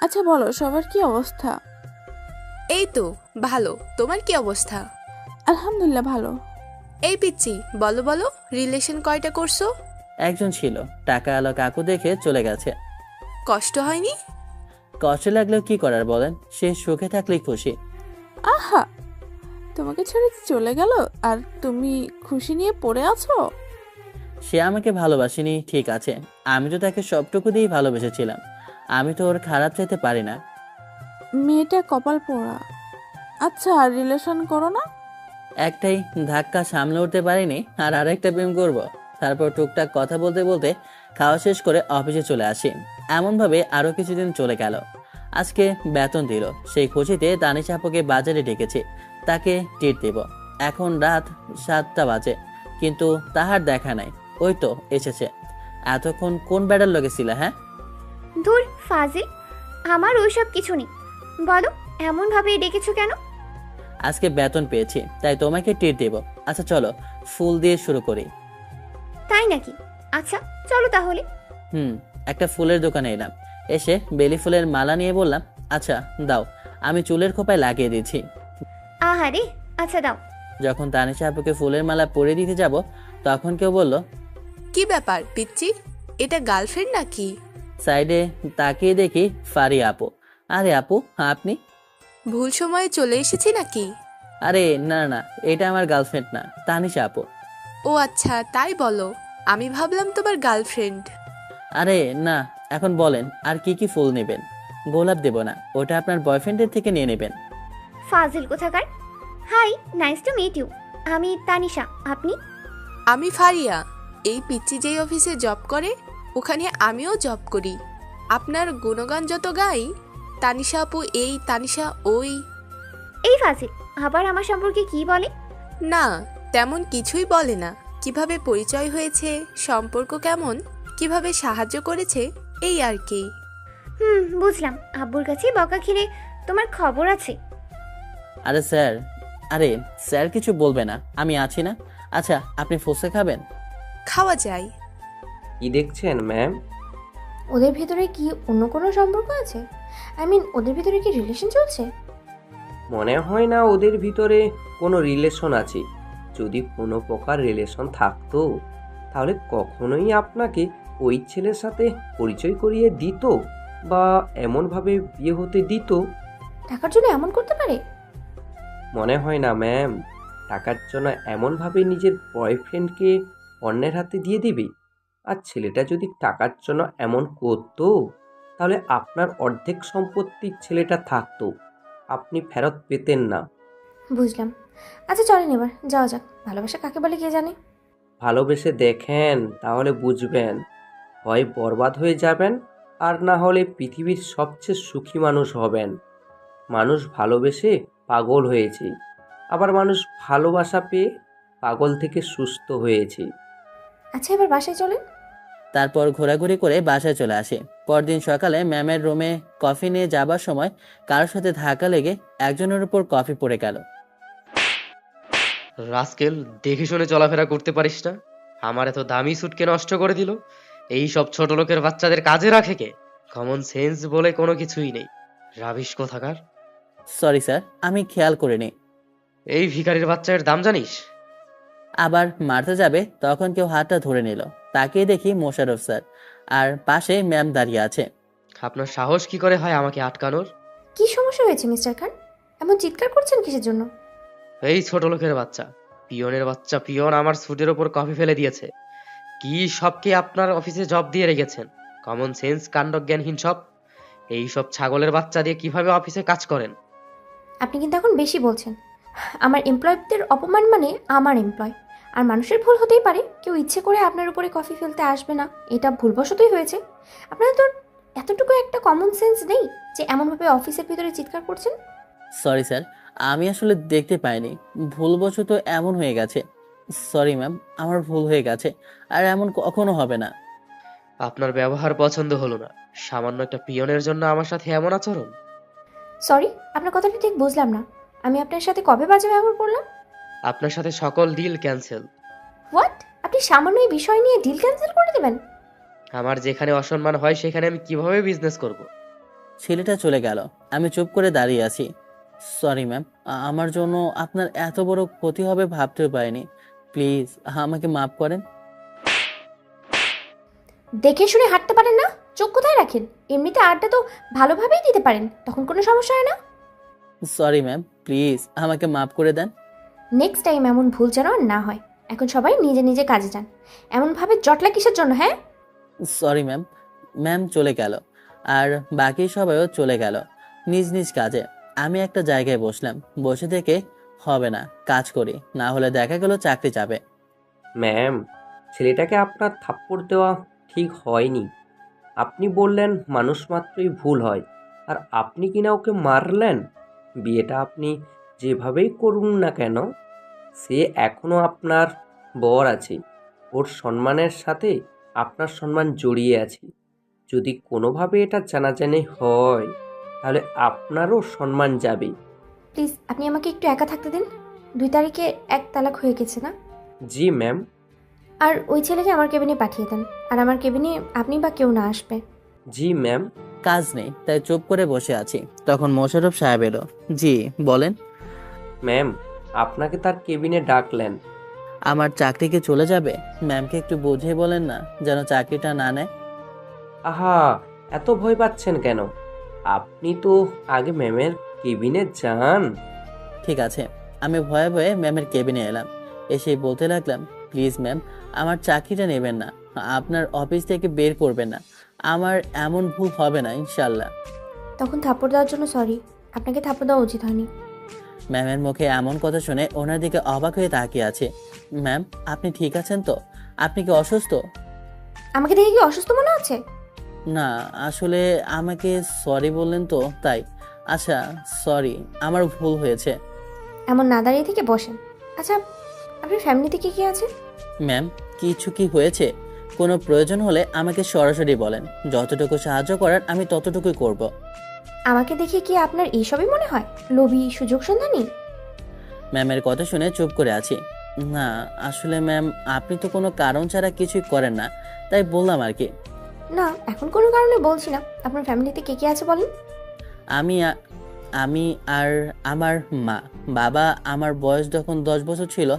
আচ্ছা বলো, সবার কি অবস্থা? এই তো ভালো, তোমার কি অবস্থা? আলহামদুলিল্লাহ ভালো। এই পিচ্চি, বলো বলো, রিলেশন কয়টা করছো? একজন ছিল, টাকা আলো কাকু দেখে চলে গেছে। কষ্ট হয়নি? কষ্ট লাগলেও কি করার বলেন, সে সুখে থাকলেই খুশি। আহা, তোমাকে ছেড়ে চলে গেল আর তুমি খুশি নিয়ে পড়ে আছো? সে আমাকে ভালোবাসেনি ঠিক আছে, আমি তো তাকে সবটুকু দিয়েই ভালোবেসেছিলাম। আমি তো ওর খারাপ চাইতে পারি না। মেয়েটা কপাল পোড়া। আচ্ছা, রিলেশন করো না? একটাই ধাক্কা সামলে উঠতে পারিনি, আর আরেকটা প্রেম করব। তারপর টুকটাক কথা বলতে বলতে খাওয়া শেষ করে অফিসে চলে আসি। এমনভাবে আরও কিছুদিন চলে গেল। আজকে বেতন দিল, সেই খুশিতে তানিশা আপুকে বাজারে ডেকেছে, তাকে ট্রিট দেব। এখন রাত 7টা বাজে, কিন্তু তাহার দেখা নাই। ওই তো এসেছে। এতক্ষণ কোন ব্যাটার লেগেছিল? হ্যাঁ, ধুর ফাজিল, আমার ওইসব কিছু নেই। বলো, এমনভাবে ডেকেছো কেন? আজকে বেতন পেয়েছি, তাই তোমাকে ট্রিট দেব। আচ্ছা চলো, ফুল দিয়ে শুরু করি। তাই নাকি? আচ্ছা চলো তাহলে। একটা ফুলের দোকানে এলাম। এসে বেলি ফুলের মালা নিয়ে বললাম, আচ্ছা দাও, আমি চুলের খোপায় লাগিয়ে দিচ্ছি। আহারে, আচ্ছা দাও। যখন তানিশা আপুকে ফুলের মালা পরিয়ে দিতে যাব, তখন কেউ বলল, কি ব্যাপার পিচ্চি, এটা গার্লফ্রেন্ড নাকি? সাইডে তাকিয়ে দেখি ফারিয়া আপু। আরে আপু, আপনি? ভুল সময়ে চলে এসেছি নাকি? আরে না না, এটা আমার গার্লফ্রেন্ড না, তানিশা আপু। ও আচ্ছা, তাই বলো। আমি ভাবলাম তোমার গার্লফ্রেন্ড। আরে না, এখন বলেন আর কি কি ফুল নেবেন? গোলাপ দেব না, ওটা আপনার বয়ফ্রেন্ডের থেকে নিয়ে নেবেন। ফাজিল কোথাকার। Hi, nice to meet you. আমি তানিশা, আপনি? আমি ফারিয়া। এই পিচ্চি যেই অফিসে জব করে, ওখানে আমিও জব করি। আপনার গুণগান যত গাই, তানিশা আপু এই, তানিশা ওই। এই ফাজিল আবার আমার সম্পর্কে কি বলে? না, তেমন কিছুই বলে না। কিভাবে পরিচয় হয়েছে, সম্পর্ক কেমন, কিভাবে সাহায্য করেছে, এই আর কি। বুঝলাম। আব্বুর কাছে বকা খেলে তোমার খবর আছে। আরে স্যার, আরে স্যার কিছু বলবে না, আমি আছি না। আচ্ছা, আপনি ফুচকা খাবেন? খাওয়া যায়। কি দেখছেন ম্যাম? ওদের ভেতরে কি অন্য কোনো সম্পর্ক আছে? ওদের ভেতরে কি রিলেশন চলছে? মনে হয় না ওদের ভিতরে কোনো রিলেশন আছে। যদি কোনো প্রকার রিলেশন থাকতো, তাহলে কখনোই আপনাকে ওই ছেলের সাথে পরিচয় করিয়ে দিত বা এমনভাবে বিয়ে হতে দিত? টাকার জন্য এমন করতে পারে? মনে হয় না ম্যাম। টাকার জন্য এমনভাবে নিজের বয়ফ্রেন্ডকে অন্যের হাতে দিয়ে দিবে? আর ছেলেটা যদি টাকার জন্য এমন করতো, তাহলে আপনার অর্ধেক সম্পত্তি ছেলেটা থাকতো, আপনি ফেরত পেতেন না। বুঝলাম। আচ্ছা চলেন এবার যাওয়া যাক। ভালোবাসা কাকে বলে কে জানে? ভালোবেসে দেখেন, তাহলে বুঝবেন। হয় বরবাদ হয়ে যাবেন, আর না হলে পৃথিবীর সবচেয়ে সুখী মানুষ হবেন। মানুষ ভালোবেসে পাগল হয়েছে, আবার মানুষ ভালোবাসা পেয়ে পাগল থেকে সুস্থ হয়েছে। আচ্ছা এবার বাসায় চলেন। তারপর ঘোরাঘুরি করে বাসায় চলে আসি। পরদিন সকালে ম্যামের রুমে কফি নিয়ে যাবার সময় কারোর সাথে ধাক্কা লেগে একজনের উপর কফি পড়ে গেল। রাস্কেল, দেখে শুনে চলাফেরা করতে পারিস না? আমার এত দামি স্যুটকে নষ্ট করে দিল। এই সব ছোট লোকের বাচ্চাদের কাজে রাখে কে? কমন সেন্স বলে কোনো কিছুই নেই। রাবিশ কোথাকার। সরি স্যার, আমি খেয়াল করিনি। এই ভিখারির বাচ্চার দাম জানিস? আবার মারতে যাবে, তখন কেউ হাতটা ধরে নিল। তাকিয়ে দেখি মোশাররফ স্যার, আর পাশে ম্যাম দাঁড়িয়ে আছে। আপনার সাহস কি করে হয় আমাকে আটকানোর? কি সমস্যা হয়েছে মিস্টার খান? এমন চিৎকার করছেন কিসের জন্য? এই ছোট লোকের বাচ্চা, পিয়নের বাচ্চা পিয়ন আমার স্যুটের ওপর কফি ফেলে দিয়েছে। কি সবকে আপনার অফিসে জব দিয়ে রেখেছেন? কমন সেন্স কাণ্ডজ্ঞানহীন সব। এই সব ছাগলের বাচ্চা দিয়ে কিভাবে অফিসে কাজ করেন? আপনি কিন্তু এখন বেশি বলছেন। আমার এমপ্লয়ীদের অপমান মানে আমার এমপ্লয়। আর মানুষের ভুল হতেই পারে, কেউ ইচ্ছে করে আপনার উপরে কফি ফেলতে আসবে না, এটা ভুলবশতই হয়েছে। আপনাদের তো এতটুকু একটা কমন সেন্স নেই যে এমনভাবে অফিসের ভিতরে চিৎকার করছেন? সরি স্যার, আমি আসলে দেখতে পাইনি, ভুলবশত এমন হয়ে গেছে। সরি ম্যাম, আমার ভুল হয়ে গেছে, আর এমন কখনো হবে না। আপনার ব্যবহার পছন্দ হলো না। সামান্য একটা পিয়নের জন্য আমার সাথে এমন আচরণ? সরি, আপনার কথাটা ঠিক বুঝলাম না। আমি আপনার সাথে কবে বাজে ব্যবহার করলাম? আপনার সাথে সকল ডিল ক্যান্সেল। হোয়াট? আপনি সামান্য এই বিষয় নিয়ে ডিল ক্যান্সেল করে দেবেন? আমার যেখানে অসম্মান হয় সেখানে আমি কিভাবে বিজনেস করব? ছেলেটা চলে গেল, আমি চুপ করে দাঁড়িয়ে আছি। সরি ম্যাম, আমার জন্য আপনার এত বড় ক্ষতি হবে ভাবতেও পারিনি। প্লিজ আমাকে মাফ করেন। দেখে শুনে হাঁটতে পারেন না? চোখ কোথায় রাখেন? এমনিতে আড্ডা তো ভালোভাবেই দিতে পারেন, তখন কোনো সমস্যা হয় না। সরি ম্যাম, প্লিজ আমাকে মাফ করে দেন। নেক্সট টাইম এমন ভুল যেন আর না হয়। এখন সবাই নিজে নিজে কাজে যান। এমনভাবে জটলা কিসের জন্য, হ্যাঁ? Sorry ma'am. ম্যাম চলে গেল আর বাকি সবাইও চলে গেল নিজ নিজ কাজে। আমি একটা জায়গায় বসলাম। বসে থেকে হবে না, কাজ করি, না হলে দেখা গেল চাকরি যাবে। ম্যাম, ছেলেটাকে আপনার থাপ্পড় দেওয়া ঠিক হয়নি। আপনি বললেন মানুষ মাত্রই ভুল হয়, আর আপনি কিনা ওকে মারলেন। বিয়েটা আপনি যেভাবেই করুন না কেন, সে এখনও আপনার বর আছে। ওর সম্মানের সাথে আপনার সম্মান জড়িয়ে আছে। যদি কোনোভাবে এটা জানাজানি হয়, তাহলে আপনারও সম্মান যাবে। প্লিজ আপনি আমাকে একটু একা থাকতে দিন। 2 তারিখে 1 তালাক হয়ে গেছে না? জি ম্যাম। আর ওই ছেলেকে আমার কেবিনে পাঠিয়ে দেন, আর আমার কেবিনে আপনি বা কেউ না আসবে। জি ম্যাম। কাজ নেই তাই চুপ করে বসে আছি। তখন মোশাররফ সাহেব এলো। জি বলেন। ম্যাম, আপনাকে তার কেবিনে ডাকলেন। আমার চাকরি কি চলে যাবে? ম্যামকে একটু বুঝিয়ে বলেন না, যেন চাকরিটা না নেয়। আহা, এত ভয় পাচ্ছেন কেন? আপনি তো আগে ম্যামের কেবিনে যান। ঠিক আছে। আমি ভয়ে ভয়ে ম্যামের কেবিনে এলাম। এসেই বলতে লাগলাম, প্লিজ ম্যাম, আমার চাকরিটা নেবেন না, আপনার অফিস থেকে বের করবেন না। আমার এমন ভুল হবে না ইনশাল্লাহ। তখন থাপ্পড় দেওয়ার জন্য সরি। আপনাকে থাপ্পড় দেওয়া উচিত হয়নি। ম্যামের মুখে এমন কথা শুনে ওনার দিকে অবাক হয়ে তাকিয়ে আছে। ম্যাম, আপনি ঠিক আছেন তো? আপনি কি অসুস্থ? আমাকে দেখে কি অসুস্থ মনে হচ্ছে? না, আসলে আমাকে সরি বললেন তো তাই। আচ্ছা সরি, আমার ভুল হয়েছে। এমন না দাঁড়িয়ে থেকে বসেন। আচ্ছা, আপনার ফ্যামিলিতে কি কি আছে? ম্যাম, কিছু কি হয়েছে? কোনো প্রয়োজন হলে আমাকে সরাসরি বলেন। যতটুকু সাহায্য করার আমি ততটুকুই করব। আমাকে দেখে কি আপনার এইসবই মনে হয়? লোভী, সুযোগ সন্ধানী? ম্যামের কথা শুনে চুপ করে আছি। না আসলে ম্যাম, আপনি তো কোনো কারণ ছাড়া কিছুই করেন না, তাই বললাম আর কি। না, এখন কোনো কারণে বলছি না। আপনার ফ্যামিলিতে কে কে আছে বলেন? আমি আর আমার মা। বাবা আমার বয়স যখন 10 বছর ছিল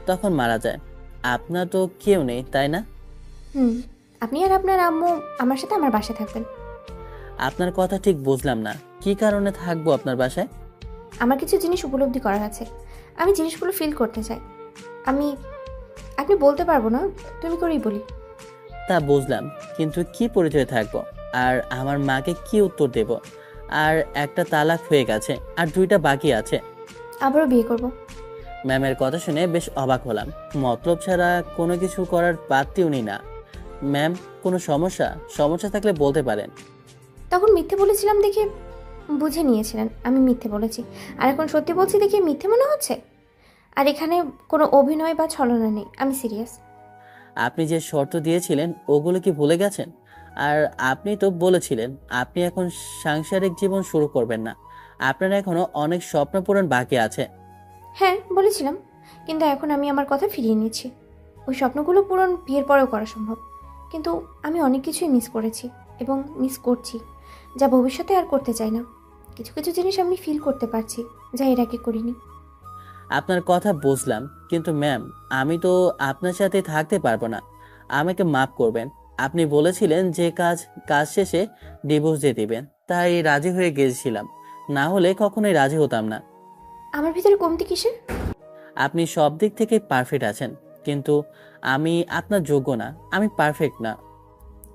তখন মারা যায়। আপনার তো কেউ নেই তাই না? হুম, আপনি আর আপনার আম্মু আমার সাথে আমার বাসায় থাকবেন। আপনার কথা ঠিক বুঝলাম না, কি কারণে থাকবো আপনার বাসায়? আমার কিছু জিনিস উপলব্ধি করার আছে। আমি জিনিসগুলো ফিল করতে চাই। আপনি বলতে পারবো না, তুমি করেই বলি। তা বুঝলাম, কিন্তু কি পরিচয় থাকবো? আর আমার মাকে কি উত্তর দেব? আর একটা তালাক হয়ে গেছে, আর 2টা বাকি আছে। আবারও বিয়ে করব। ম্যামের কথা শুনে বেশ অবাক হলাম। মতলব ছাড়া কোনো কিছু করার পাত্রী উনি না। ম্যাম, কোনো সমস্যা থাকলে বলতে পারেন। তখন মিথ্যে বলেছিলাম দেখে বুঝে নিয়েছিলেন আমি মিথ্যে বলেছি, আর এখন সত্যি বলছি দেখে মিথ্যে মনে হচ্ছে? আর এখানে কোনো অভিনয় বা ছলনা নেই, আমি সিরিয়াস। আপনি যে শর্ত দিয়েছিলেন ওগুলো কি ভুলে গেছেন? আর আপনি তো বলেছিলেন আপনি এখন সাংসারিক জীবন শুরু করবেন না, আপনার এখনো অনেক স্বপ্ন পূরণ বাকি আছে। হ্যাঁ বলেছিলাম, কিন্তু এখন আমি আমার কথা ফিরিয়ে নিচ্ছি। ওই স্বপ্নগুলো পূরণ বিয়ের পরেও করা সম্ভব, কিন্তু আমি অনেক কিছুই মিস করেছি এবং মিস করছি, যা ভবিষ্যতে আর করতে চাই না। কিছু কিছু জিনিস আমি ফিল করতে পারছি, যা এর আগে করিনি। আপনার কথা বুঝলাম, কিন্তু ম্যাম আমি তো আপনার সাথে থাকতে পারবো না। আমাকে মাফ করবেন। আপনি বলেছিলেন যে কাজ শেষে ডিভোর্স দিয়ে দিবেন, তাই রাজি হয়ে গিয়েছিলাম, না হলে কখনোই রাজি হতাম না। আমার ভিতরে কমতি কিসের? আপনি সব দিক থেকে পারফেক্ট আছেন, কিন্তু আমি আপনার যোগ্য না, আমি পারফেক্ট না।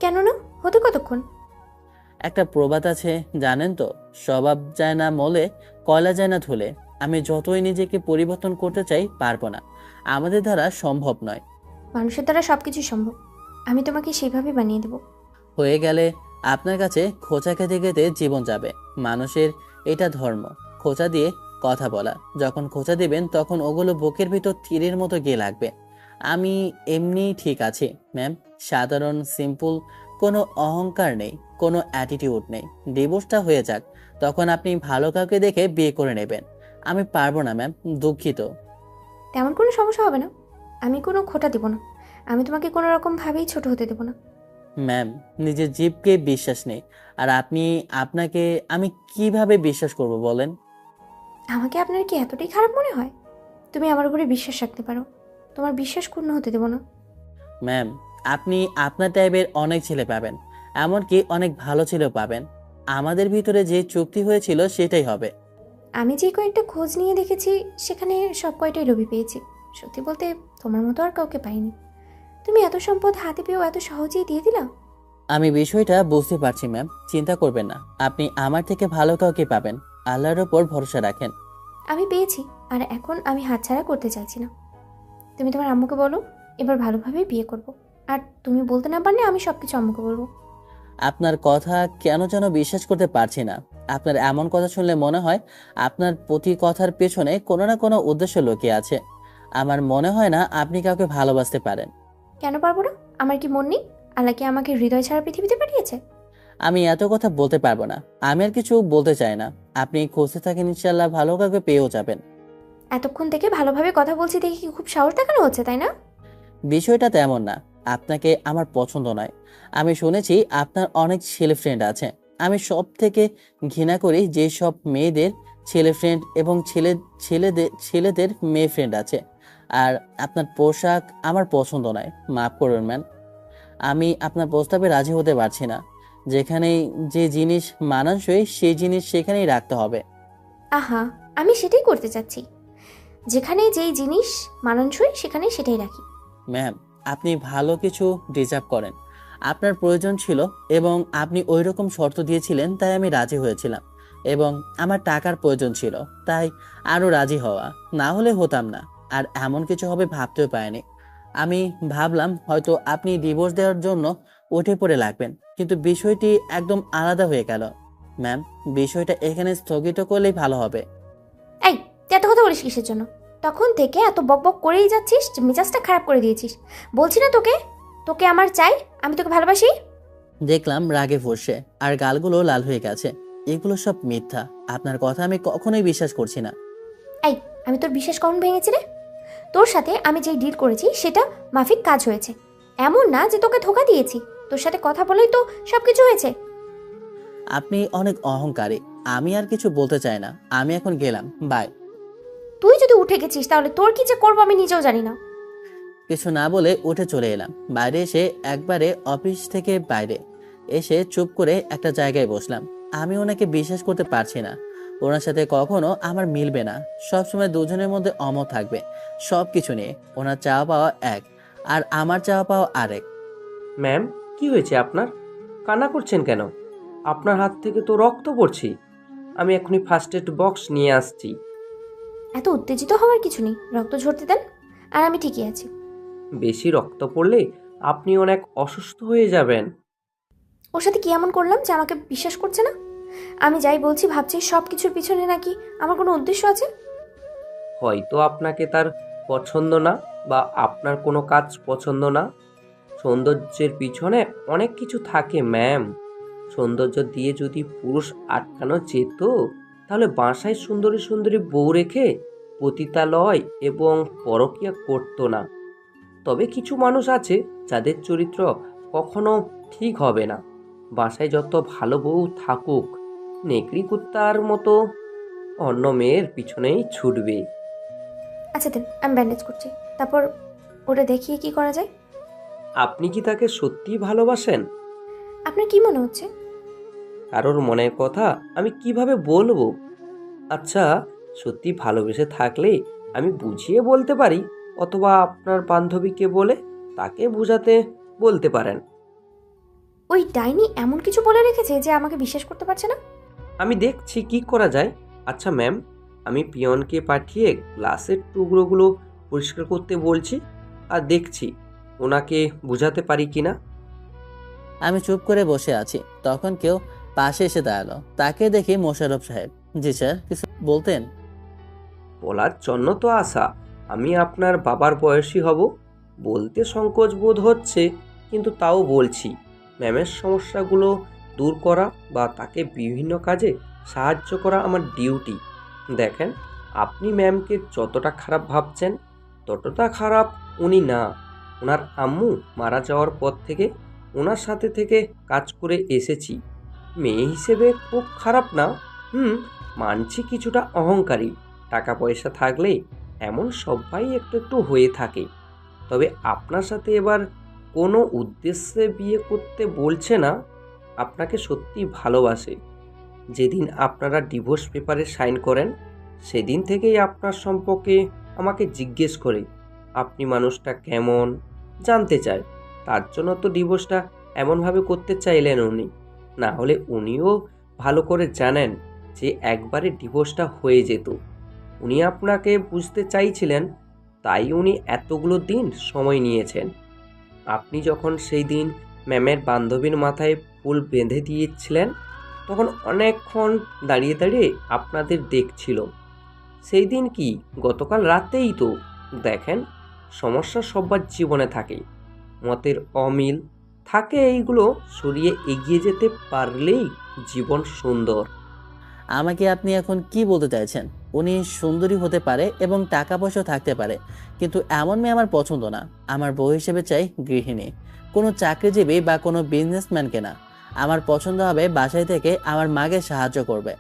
কেন না? হতে কতক্ষণ? একটা প্রবাদ আছে জানেন তো, স্বভাব যায় না মলে, কয়লা যায় না ধুলে। আমি যতই নিজেকে পরিবর্তন করতে চাই পারবো না, আমাদের দ্বারা সম্ভব নয়। মানুষের দ্বারা সবকিছু সম্ভব, আমি তোমাকে সেইভাবে বানিয়ে দেব। হয়ে গেলে আপনার কাছে খোঁচা খেতে খেতে জীবন যাবে। মানুষের এটা ধর্ম, খোঁচা দিয়ে কথা বলা। যখন খোঁচা দিবেন তখন ওগুলো বুকের ভিতর তীরের মতো গিয়ে লাগবে। আমি এমনিই ঠিক আছি ম্যাম, সাধারণ সিম্পল, কোনো অহংকার নেই, কোনো অ্যাটিটিউড নেই। ডিভোর্সটা হয়ে যাক, তখন আপনি ভালো কাউকে দেখে বিয়ে করে নেবেন। আমি পারবো না ম্যাম, দুঃখিত। তেমন কোনো সমস্যা হবে না, আমি কোনো খোঁটা দেব না। আমি তোমাকে কোনো রকমভাবেই ছোট হতে দেব না। ম্যাম, নিজের জীবকে বিশ্বাস নেই, আর আপনাকে আমি কিভাবে বিশ্বাস করব বলেন? আমাকে আপনার কি এতটাই খারাপ মনে হয়? তুমি আমার উপরে বিশ্বাস রাখতে পারো, তোমার বিশ্বাস ক্ষুণ্ণ হতে দেব না। ম্যাম, আপনি আপনার টাইপের অনেক ছেলে পাবেন, এমনকি অনেক ভালো ছেলেও পাবেন। আমাদের ভিতরে যে চুক্তি হয়েছিল সেটাই হবে। আমি যে কয়েকটা খোঁজ নিয়ে দেখেছি সেখানে সব কয়টাই রবি পেয়েছি। সত্যি বলতে তোমার মতো আর কাউকে পাইনি। তুমি এত সম্পদ হাতে পেয়েও এত সহজেই দিয়ে দিলা। আমি বিষয়টা বুঝতে পারছি ম্যাম, চিন্তা করবেন না, আপনি আমার থেকে ভালো কাউকে পাবেন, আল্লাহর ওপর ভরসা রাখেন। আমি পেয়েছি, আর এখন আমি হাতছাড়া করতে চাইছি না। তুমি তোমার আম্মুকে বলো এবার ভালোভাবেই বিয়ে করব। আর তুমি বলতে না পারলে আমি সব কিছু আম্মুকে বলবো। আপনার কথা কেন যেন বিশ্বাস করতে পারছি না। আপনার এমন কথা শুনলে মনে হয় আপনার প্রতি কথার পেছনে কোনো না কোনো উদ্দেশ্য লুকিয়ে আছে। আমার মনে হয় না আপনি কাউকে ভালোবাসতে পারেন। কেন পারবো না? আমার কি মন নেই? আল্লাহ কি আমাকে হৃদয় ছাড়া পৃথিবীতে পাঠিয়েছে? আমি এত কথা বলতে পারবো না, আমি আর কিছু বলতে চাই না। আপনি খুঁজতে থাকেন, ইনশাল্লাহ ভালো কাউকে পেয়েও যাবেন। এতক্ষণ থেকে ভালোভাবে কথা বলছি দেখে কি খুব সাহস দেখানো হচ্ছে, তাই না? বিষয়টা তেমন না, আপনাকে আমার পছন্দ নয়। আমি শুনেছি আপনার অনেক ছেলে ফ্রেন্ড আছে। আমি সব থেকে ঘৃণা করি যেসব মেয়েদের ছেলে ফ্রেন্ড এবং ছেলেদের মেয়ে ফ্রেন্ড আছে। আর আপনার পোশাক আমার পছন্দ নয়, মাফ করবেন ম্যাম। আমি আপনার প্রস্তাবে রাজি হতে পারছি না। যেখানেই যে জিনিস মানানসই সেই জিনিস সেখানেই রাখতে হবে। আহা, আমি সেটাই করতে চাচ্ছি। যেখানে যেই জিনিস মানানসই সেখানে সেটাই রাখি। ম্যাম, আপনি ভালো কিছু ডিজার্ভ করেন। আপনার প্রয়োজন ছিল এবং আপনি ওই রকম শর্ত দিয়েছিলেন, তাই আমি রাজি হয়েছিলাম। এবং আমার টাকার প্রয়োজন ছিল, তাই আরও রাজি হওয়া, না হলে হতাম না। আর এমন কিছু হবে ভাবতেও পারিনি। আমি ভাবলাম হয়তো আপনি ডিভোর্স দেওয়ার জন্য উঠে পড়ে লাগবেন, কিন্তু বিষয়টি একদম আলাদা হয়ে গেল। ম্যাম, বিষয়টা এখানে স্থগিত করলেই ভালো হবে। এই, তুই এত কথা বলিস কিসের জন্য? তখন থেকে এত বকবক করেই যাচ্ছিস যে মেজাজটা খারাপ করে দিয়েছিস। বলছি না তোকে, তোকে আমার চাই, আমি তোকে ভালোবাসি। দেখলাম রাগে ফুঁসছে আর গালগুলো লাল হয়ে গেছে। এগুলো সব মিথ্যা, আপনার কথা আমি কখনোই বিশ্বাস করছি না। এই, আমি তোর বিশ্বাস কখন ভেঙেছি রে? তোর সাথে আমি যেই ডিল করেছি সেটা মাফিক কাজ হয়েছে। এমন না যে তোকে ধোকা দিয়েছি। তোর সাথে কথা বলেই তো সব কিছু হয়েছে। আপনি অনেক অহংকারী, আমি আর কিছু বলতে চাই না। আমি এখন গেলাম, বাই। তুই যদি উঠে গেছিস তাহলে তোর কি যে করবো আমি নিজেও জানি না। কিছু না বলে উঠে চলে এলাম। বাইরে এসে একবারে অফিস থেকে বাইরে এসে চুপ করে একটা জায়গায় বসলাম। আমি ওনাকে বিশ্বাস করতে পারছি না। ওনার সাথে কখনো আমার মিলবে না। সবসময় দুজনের মধ্যে অমত থাকবে সব কিছু নিয়ে। ওনার চাওয়া পাওয়া এক, আর আমার চাওয়া পাওয়া আরেক। ম্যাম, কি হয়েছে আপনার? কান্না করছেন কেন? আপনার হাত থেকে তো রক্ত পড়ছে। আমি এখনই ফার্স্ট এড বক্স নিয়ে আসছি। এত উত্তেজিত হওয়ার কিছু নেই, রক্ত ঝরতে দেন, আর আমি ঠিকই আছি। বেশি রক্ত পড়লে আপনি অনেক অসুস্থ হয়ে যাবেন। ওর সাথে কি এমন করলাম যে আমাকে বিশ্বাস করছে না? আমি যাই বলছি ভাবছি সব কিছুর পিছনে নাকি আমার কোনো উদ্দেশ্য আছে। হয়তো আপনাকে তার পছন্দ না, বা আপনার কোনো কাজ পছন্দ না। সৌন্দর্যের পিছনে অনেক কিছু থাকে ম্যাম। সৌন্দর্য দিয়ে যদি পুরুষ আটকানো যেত, তাহলে বাসায় সুন্দরী সুন্দরী বউ রেখে পতিতালয় এবং পরকীয়া করতো না। তবে কিছু মানুষ আছে যাদের চরিত্র কখনো ঠিক হবে না। বাসায় যত ভালো বউ থাকুক, নেকড়ি কুত্তার মতো অন্য মেয়ের পিছনেই ছুটবে। আচ্ছা দেন, আমি ব্যান্ডেজ করছি, তারপর ওটা দেখিয়ে কি করা যায়। আপনি কি তাকে সত্যিই ভালোবাসেন? আপনার কি মনে হচ্ছে? কারোর মনের কথা আমি কিভাবে বলবো? আচ্ছা, সত্যি ভালোবেসে থাকলে আমি বুঝিয়ে বলতে পারি, অথবা আপনার বান্ধবীকে বলে তাকে বোঝাতে বলতে পারেন। ওই ডাইনি এমন কিছু বলে রেখেছে যে আমাকে বিশ্বাস করতে পারছে না। আমি দেখছি কি করা যায়। আচ্ছা ম্যাম, আমি পিয়নকে পাঠিয়ে গ্লাসের টুকরোগুলো পরিষ্কার করতে বলছি, আর দেখছি ওনাকে বোঝাতে পারি কিনা। আমি চুপ করে বসে আছি, তখন কেউ পাশে এসে দাঁড়ালো। তাকে দেখি মোশাররফ সাহেব। জি স্যার, কিছু বলতেন? বলার জন্য তো আসা। আমি আপনার বাবার বয়সী হব। বলতে সংকোচ বোধ হচ্ছে, কিন্তু তাও বলছি। ম্যামের সমস্যাগুলো দূর করা বা তাকে বিভিন্ন কাজে সাহায্য করা আমার ডিউটি। দেখেন, আপনি ম্যামকে যতটা খারাপ ভাবছেন ততটা খারাপ উনি না। ওনার আম্মু মারা যাওয়ার পর থেকে ওনার সাথে থেকে কাজ করে এসেছি। মেয়ে হিসেবে খুব খারাপ না। মানছি কিছুটা অহংকারী। টাকা পয়সা থাকলে এমন সবাই একটু একটু হয়ে থাকে। তবে আপনার সাথে এবার কোনো উদ্দেশ্যে বিয়ে করতে বলছে না, আপনাকে সত্যি ভালোবাসে। যেদিন আপনারা ডিভোর্স পেপারে সাইন করেন সেদিন থেকেই আপনার সম্পর্কে আমাকে জিজ্ঞেস করে আপনি মানুষটা কেমন জানতে চায়। তার জন্য তো ডিভোর্সটা এমনভাবে করতে চাইলেন উনি, না হলে উনিও ভালো করে জানেন যে একবারে ডিভোর্সটা হয়ে যেত। উনি আপনাকে বুঝতে চাইছিলেন, তাই উনি এতগুলো দিন সময় নিয়েছেন। আপনি যখন সেই দিন ম্যামের বান্ধবীর মাথায় ফুল বেঁধে দিয়েছিলেন, তখন অনেকক্ষণ দাঁড়িয়ে দাঁড়িয়ে আপনাদের দেখছিল। সেই দিন কি গতকাল রাতেই তো। দেখেন, সমস্যা সবার জীবনে থাকে, মতের অমিল থাকে, এইগুলো সরিয়ে এগিয়ে যেতে পারলেই জীবন সুন্দর। আমাকে আপনি এখন কি বলতে চাইছেন? উনি সুন্দরী হতে পারে এবং টাকা পয়সা থাকতে পারে, কিন্তু এমন মেয়ে আমার পছন্দ না। আমার বউ হিসেবে চাই গৃহিণী, কোনো চাকরিজীবী বা কোনো বিজনেসম্যানকে না। আমার পছন্দ হবে বাসায় থেকে আমার মাকে সাহায্য করবে,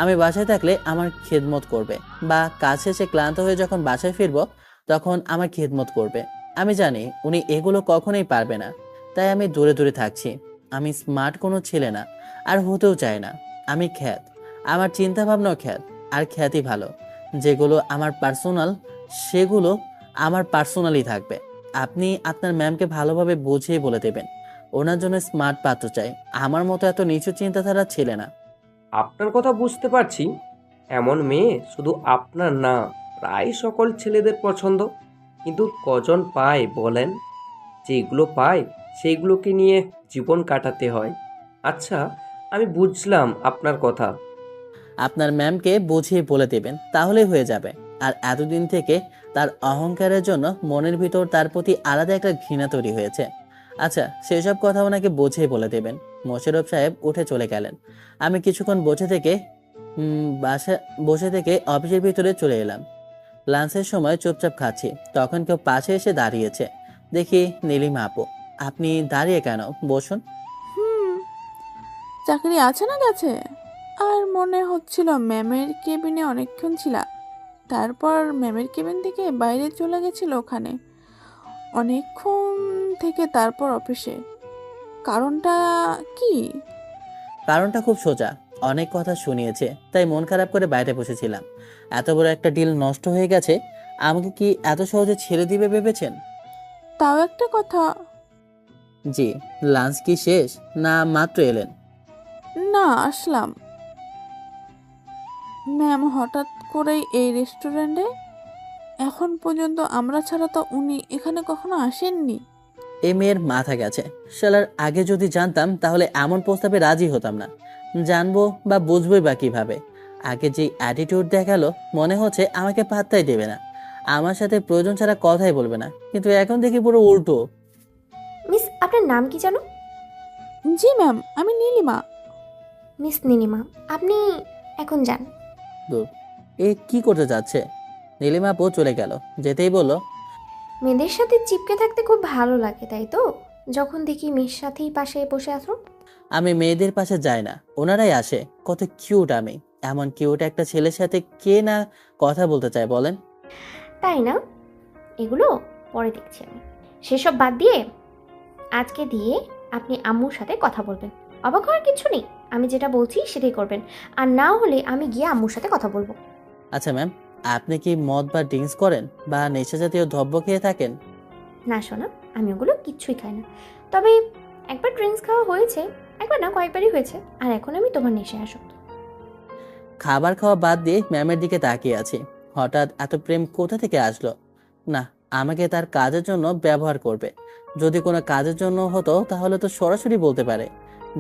আমি বাসায় থাকলে আমার খেদমত করবে, বা কাজ শেষে ক্লান্ত হয়ে যখন বাসায় ফিরবো তখন আমার খেদমত করবে। আমি জানি উনি এগুলো কখনোই পারবে না, তাই আমি দূরে দূরে থাকছি। আমি স্মার্ট কোনো ছেলে না, আর হতেও চাই না। আমি খ্যাত, আমার চিন্তা ভাবনাও খ্যাত, আর খ্যাতি ভালো। যেগুলো আমার পার্সোনাল সেগুলো আমার পার্সোনালি থাকবে। আপনি আপনার ম্যামকে ভালোভাবে বুঝিয়ে বলে দেবেন ওনার জন্য স্মার্ট পাত্র চাই, আমার মতো এত নিচু চিন্তাধারা ছেলে না। আপনার কথা বুঝতে পারছি। এমন মেয়ে শুধু আপনার না, প্রায় সকল ছেলেদের পছন্দ। কিন্তু কজন পায় বলেন? যেগুলো পায় সেইগুলোকে নিয়ে জীবন কাটাতে হয়। আচ্ছা, আমি বুঝলাম আপনার কথা। আপনার ম্যামকে বুঝিয়ে বলে দেবেন, তাহলেই হয়ে যাবে। আর এতদিন থেকে তার অহংকারের জন্য মনের ভিতর তার প্রতি আলাদা একটা ঘৃণা তৈরি হয়েছে। আচ্ছা, সেসব কথা ওনাকে বুঝিয়ে বলে দেবেন। মোশাররফ সাহেব উঠে চলে গেলেন। আমি কিছুক্ষণ বসে থেকে অফিসের ভিতরে চলে এলাম। লাঞ্চের সময় চুপচাপ খাচ্ছি, তখন কেউ পাশে এসে দাঁড়িয়েছে। দেখি নীলিমা আপু। আপনি দাঁড়িয়ে কেন? বসুন। চাকরি আছে না গেছে? আর মনে হচ্ছিল ম্যামের কেবিনে অনেকক্ষণ ছিলাম, তারপর ম্যামের কেবিন থেকে বাইরে চলে গেছিল, ওখানে অনেকক্ষণ থেকে তারপর অফিসে। কারণটা কি? কারণটা খুব সোজা, অনেক কথা শুনিয়েছে, তাই মন খারাপ করে বাইরে বসেছিলাম। এত বড় একটা ডিল নষ্ট হয়ে গেছে, আমাকে কি এত সহজে ছেড়ে দিবে ভেবেছেন? তাও একটা কথা। জি। লাঞ্চ কি শেষ, না মাত্র এলেন? না, আসলাম। ম্যাম হঠাৎ করেই এই রেস্টুরেন্টে, এখন পর্যন্ত আমরা ছাড়া তো উনি এখানে কখনো আসেননি। এই মেয়ের মাথা গেছে। শালার আগে যদি জানতাম তাহলে এমন প্রস্তাবে রাজি হতাম না। জানবো বা বুঝবোই বা কিভাবে? আগে যে অ্যাটিটিউড দেখালো, মনে হচ্ছে আমাকে পাত্তাই দেবে না, আমার সাথে প্রয়োজন ছাড়া কথাই বলবে না, কিন্তু এখন দেখি পুরো উল্টো। মিস, আপনার নাম কি জানো? জি ম্যাম, আমি নীলিমা। মিস নীলিমা, আপনি এখন যান। দূর, এ কি করতে যাচ্ছে? নীলিমা আপু চলে গেল, যেতেই বলল, মেয়েদের সাথে চিপকে থাকতে খুব ভালো লাগে, তাই তো? যখন দেখি মেয়ের সাথেই পাশে বসে আছো। আমি মেয়েদের পাশে যাই না, ওনারাই আসে। কত কিউট আমি, এমন কিউট একটা ছেলের সাথে কে না কথা বলতে চায় বলেন? তাই না? এগুলো পরে দেখছি আমি। সেসব বাদ দিয়ে আজকে দিয়ে আপনি আম্মুর সাথে কথা বলবেন। অবাক হওয়ার কিছু নেই, আমি যেটা বলছি সেটাই করবেন, আর না হলে আমি গিয়ে আম্মুর সাথে কথা বলবো। আচ্ছা ম্যাম, আপনি কি মদ বা ড্রিঙ্কস করেন বা নেশা জাতীয় দ্রব্য খেয়ে থাকেন? না শোনা, আমি ওগুলো কিচ্ছুই খাই না। তবে একবার ড্রিঙ্কস খাওয়া হয়েছে, একবার না কয়েকবারই হয়েছে, আর এখন আমি তোমার নেশায় আসক্ত। খাবার খাওয়া বাদ দিয়ে ম্যামের দিকে তাকিয়ে আছি। হঠাৎ এত প্রেম কোথা থেকে আসলো? না, আমাকে তার কাজের জন্য ব্যবহার করবে। যদি কোনো কাজের জন্য হতো তাহলে তো সরাসরি বলতে পারে,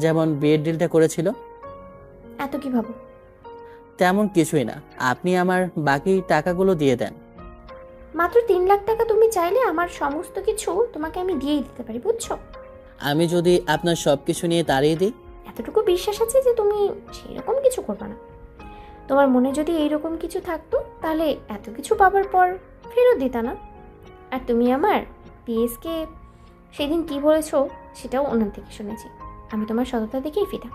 যেমন বিয়ের ডিলটা করেছিল। এত কি ভাবো? তেমন কিছুই না, আপনি আমার বাকি টাকাগুলো দিয়ে দেন। মাত্র 3 লাখ টাকা তুমি চাইলে আমার সমস্ত কিছু তোমাকে আমি দিয়েই দিতে পারি, বুঝছো? আমি যদি আপনার সব কিছু নিয়ে তাড়িয়ে দিই? এতটুকু বিশ্বাস আছে যে তুমি সেরকম কিছু করবে না। তোমার মনে যদি এইরকম কিছু থাকতো তাহলে এত কিছু পাবার পর ফেরত দিতা না। আর তুমি আমার পিএসকে সেদিন কি বলেছো সেটাও ওনার থেকে শুনেছি। আমি তোমার সততা দেখেই ফিদা।